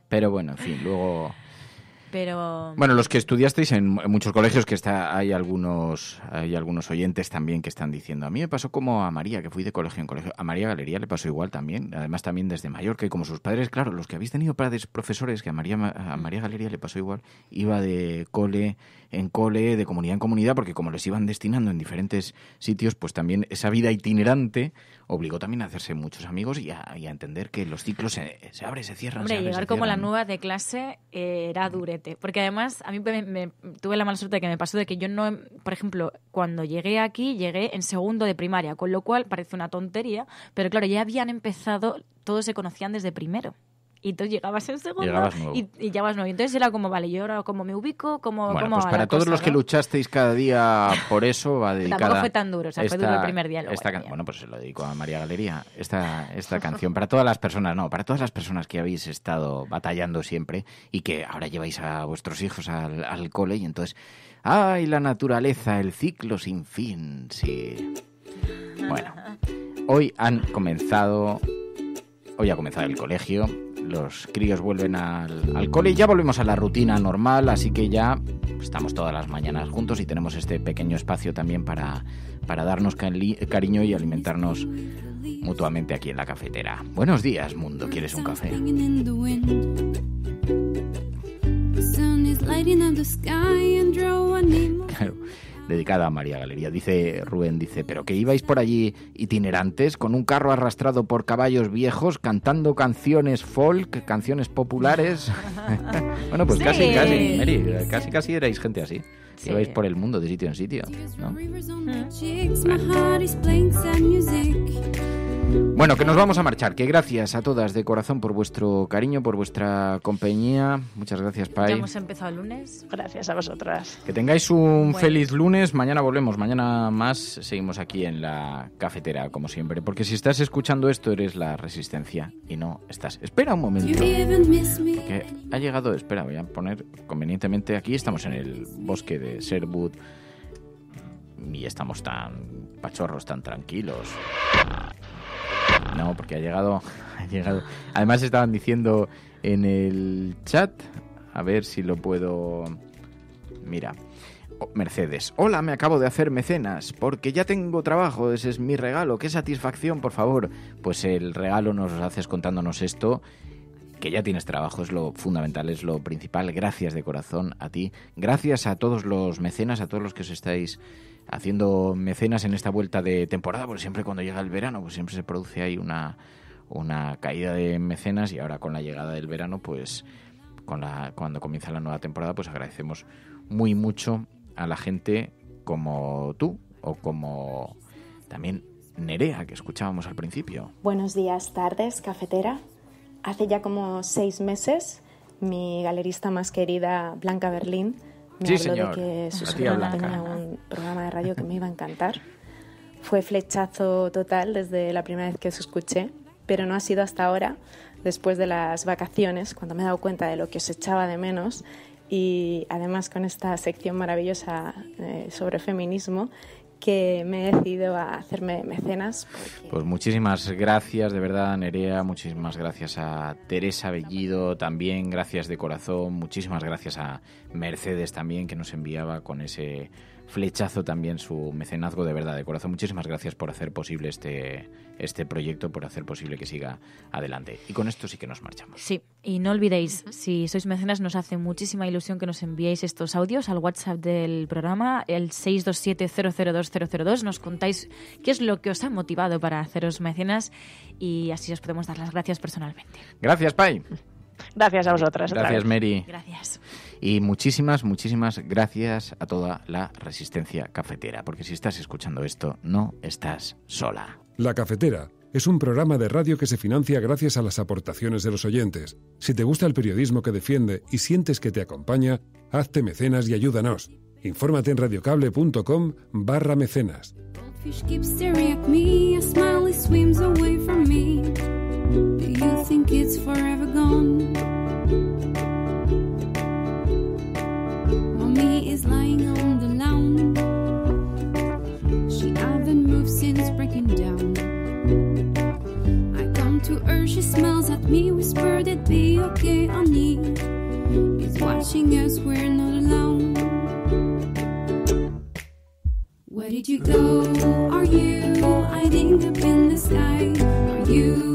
Pero bueno, en fin, luego... Pero... Bueno, los que estudiasteis en muchos colegios, que hay algunos oyentes también que están diciendo, a mí me pasó como a María, que fui de colegio en colegio. A María Galería le pasó igual también, además también desde Mallorca, y como sus padres, claro, los que habéis tenido padres profesores, que a María Galería le pasó igual, iba de cole en cole, de comunidad en comunidad, porque como les iban destinando en diferentes sitios, pues también esa vida itinerante obligó también a hacerse muchos amigos y a entender que los ciclos se abren, se cierran. Hombre, llegar como la nueva de clase era durete, porque además a mí me tuve la mala suerte de que me pasó de que yo no, por ejemplo, cuando llegué aquí, llegué en segundo de primaria, con lo cual parece una tontería, pero claro, ya habían empezado, todos se conocían desde primero. Y entonces llegabas en segundo y llegabas nuevo. Entonces era como, vale, yo ahora como me ubico, como pues para todos los que luchasteis cada día por eso va dedicada... Tampoco fue tan duro, o sea, fue duro el primer día. Bueno, pues se lo dedico a María Galería, esta canción. Para todas las personas que habéis estado batallando siempre y que ahora lleváis a vuestros hijos al cole y entonces... ¡Ay, la naturaleza, el ciclo sin fin! Sí. Bueno... Hoy ha comenzado el colegio, los críos vuelven al cole y ya volvemos a la rutina normal, así que ya estamos todas las mañanas juntos y tenemos este pequeño espacio también para darnos cariño y alimentarnos mutuamente aquí en la cafetera. Buenos días, mundo, ¿quieres un café? Claro, dedicada a María Galería. Dice Rubén, ¿pero que ibais por allí itinerantes con un carro arrastrado por caballos viejos cantando canciones folk, canciones populares? Bueno, pues sí. casi, Mary, casi erais gente así. Sí. Ibais por el mundo de sitio en sitio, ¿no? Bueno, que nos vamos a marchar, que gracias a todas de corazón por vuestro cariño, por vuestra compañía. Muchas gracias, Pai. Ya hemos empezado el lunes. Gracias a vosotras. Que tengáis un feliz lunes. Mañana volvemos, mañana más. Seguimos aquí en la cafetera, como siempre. Porque si estás escuchando esto, eres la Resistencia y no estás. Espera un momento. Que ha llegado, espera, voy a poner convenientemente. Aquí estamos en el bosque de Sherwood y estamos tan pachorros, tan tranquilos. No, porque ha llegado. Además estaban diciendo en el chat, a ver si lo puedo... Mira, Mercedes. Hola, me acabo de hacer mecenas porque ya tengo trabajo, ese es mi regalo. ¡Qué satisfacción, por favor! Pues el regalo nos lo haces contándonos esto, que ya tienes trabajo, es lo fundamental, es lo principal. Gracias de corazón a ti. Gracias a todos los mecenas, a todos los que os estáis haciendo mecenas en esta vuelta de temporada, porque siempre cuando llega el verano, pues siempre se produce ahí una caída de mecenas, y ahora con la llegada del verano, pues cuando comienza la nueva temporada, pues agradecemos muy mucho a la gente como tú, o como también Nerea, que escuchábamos al principio. Buenos días, tardes, cafetera. Hace ya como 6 meses, mi galerista más querida, Blanca Berlín, me habló de que su sobrina tenía un programa de radio que me iba a encantar. Fue flechazo total desde la primera vez que os escuché, pero no ha sido hasta ahora, después de las vacaciones, cuando me he dado cuenta de lo que os echaba de menos, y además con esta sección maravillosa sobre feminismo, que me he decidido a hacerme mecenas. Pues muchísimas gracias, de verdad, Nerea, muchísimas gracias a Teresa Bellido también, gracias de corazón, muchísimas gracias a Mercedes también, que nos enviaba con ese flechazo también su mecenazgo, de verdad, de corazón. Muchísimas gracias por hacer posible este proyecto, por hacer posible que siga adelante. Y con esto sí que nos marchamos. Sí, y no olvidéis, si sois mecenas, nos hace muchísima ilusión que nos enviéis estos audios al WhatsApp del programa, el 627-002-002. Nos contáis qué es lo que os ha motivado para haceros mecenas y así os podemos dar las gracias personalmente. Gracias, Pai. Gracias a vosotras. Gracias, Mary. Gracias. Y muchísimas gracias a toda la Resistencia cafetera, porque si estás escuchando esto, no estás sola. La Cafetera es un programa de radio que se financia gracias a las aportaciones de los oyentes. Si te gusta el periodismo que defiende y sientes que te acompaña, hazte mecenas y ayúdanos. Infórmate en radiocable.com/mecenas. Do you think it's forever gone? Mommy is lying on the lawn. She hasn't moved since breaking down. I come to her, she smiles at me, whispered it'd be okay, honey. He's watching us, we're not alone. Where did you go? Are you hiding up in the sky? Are you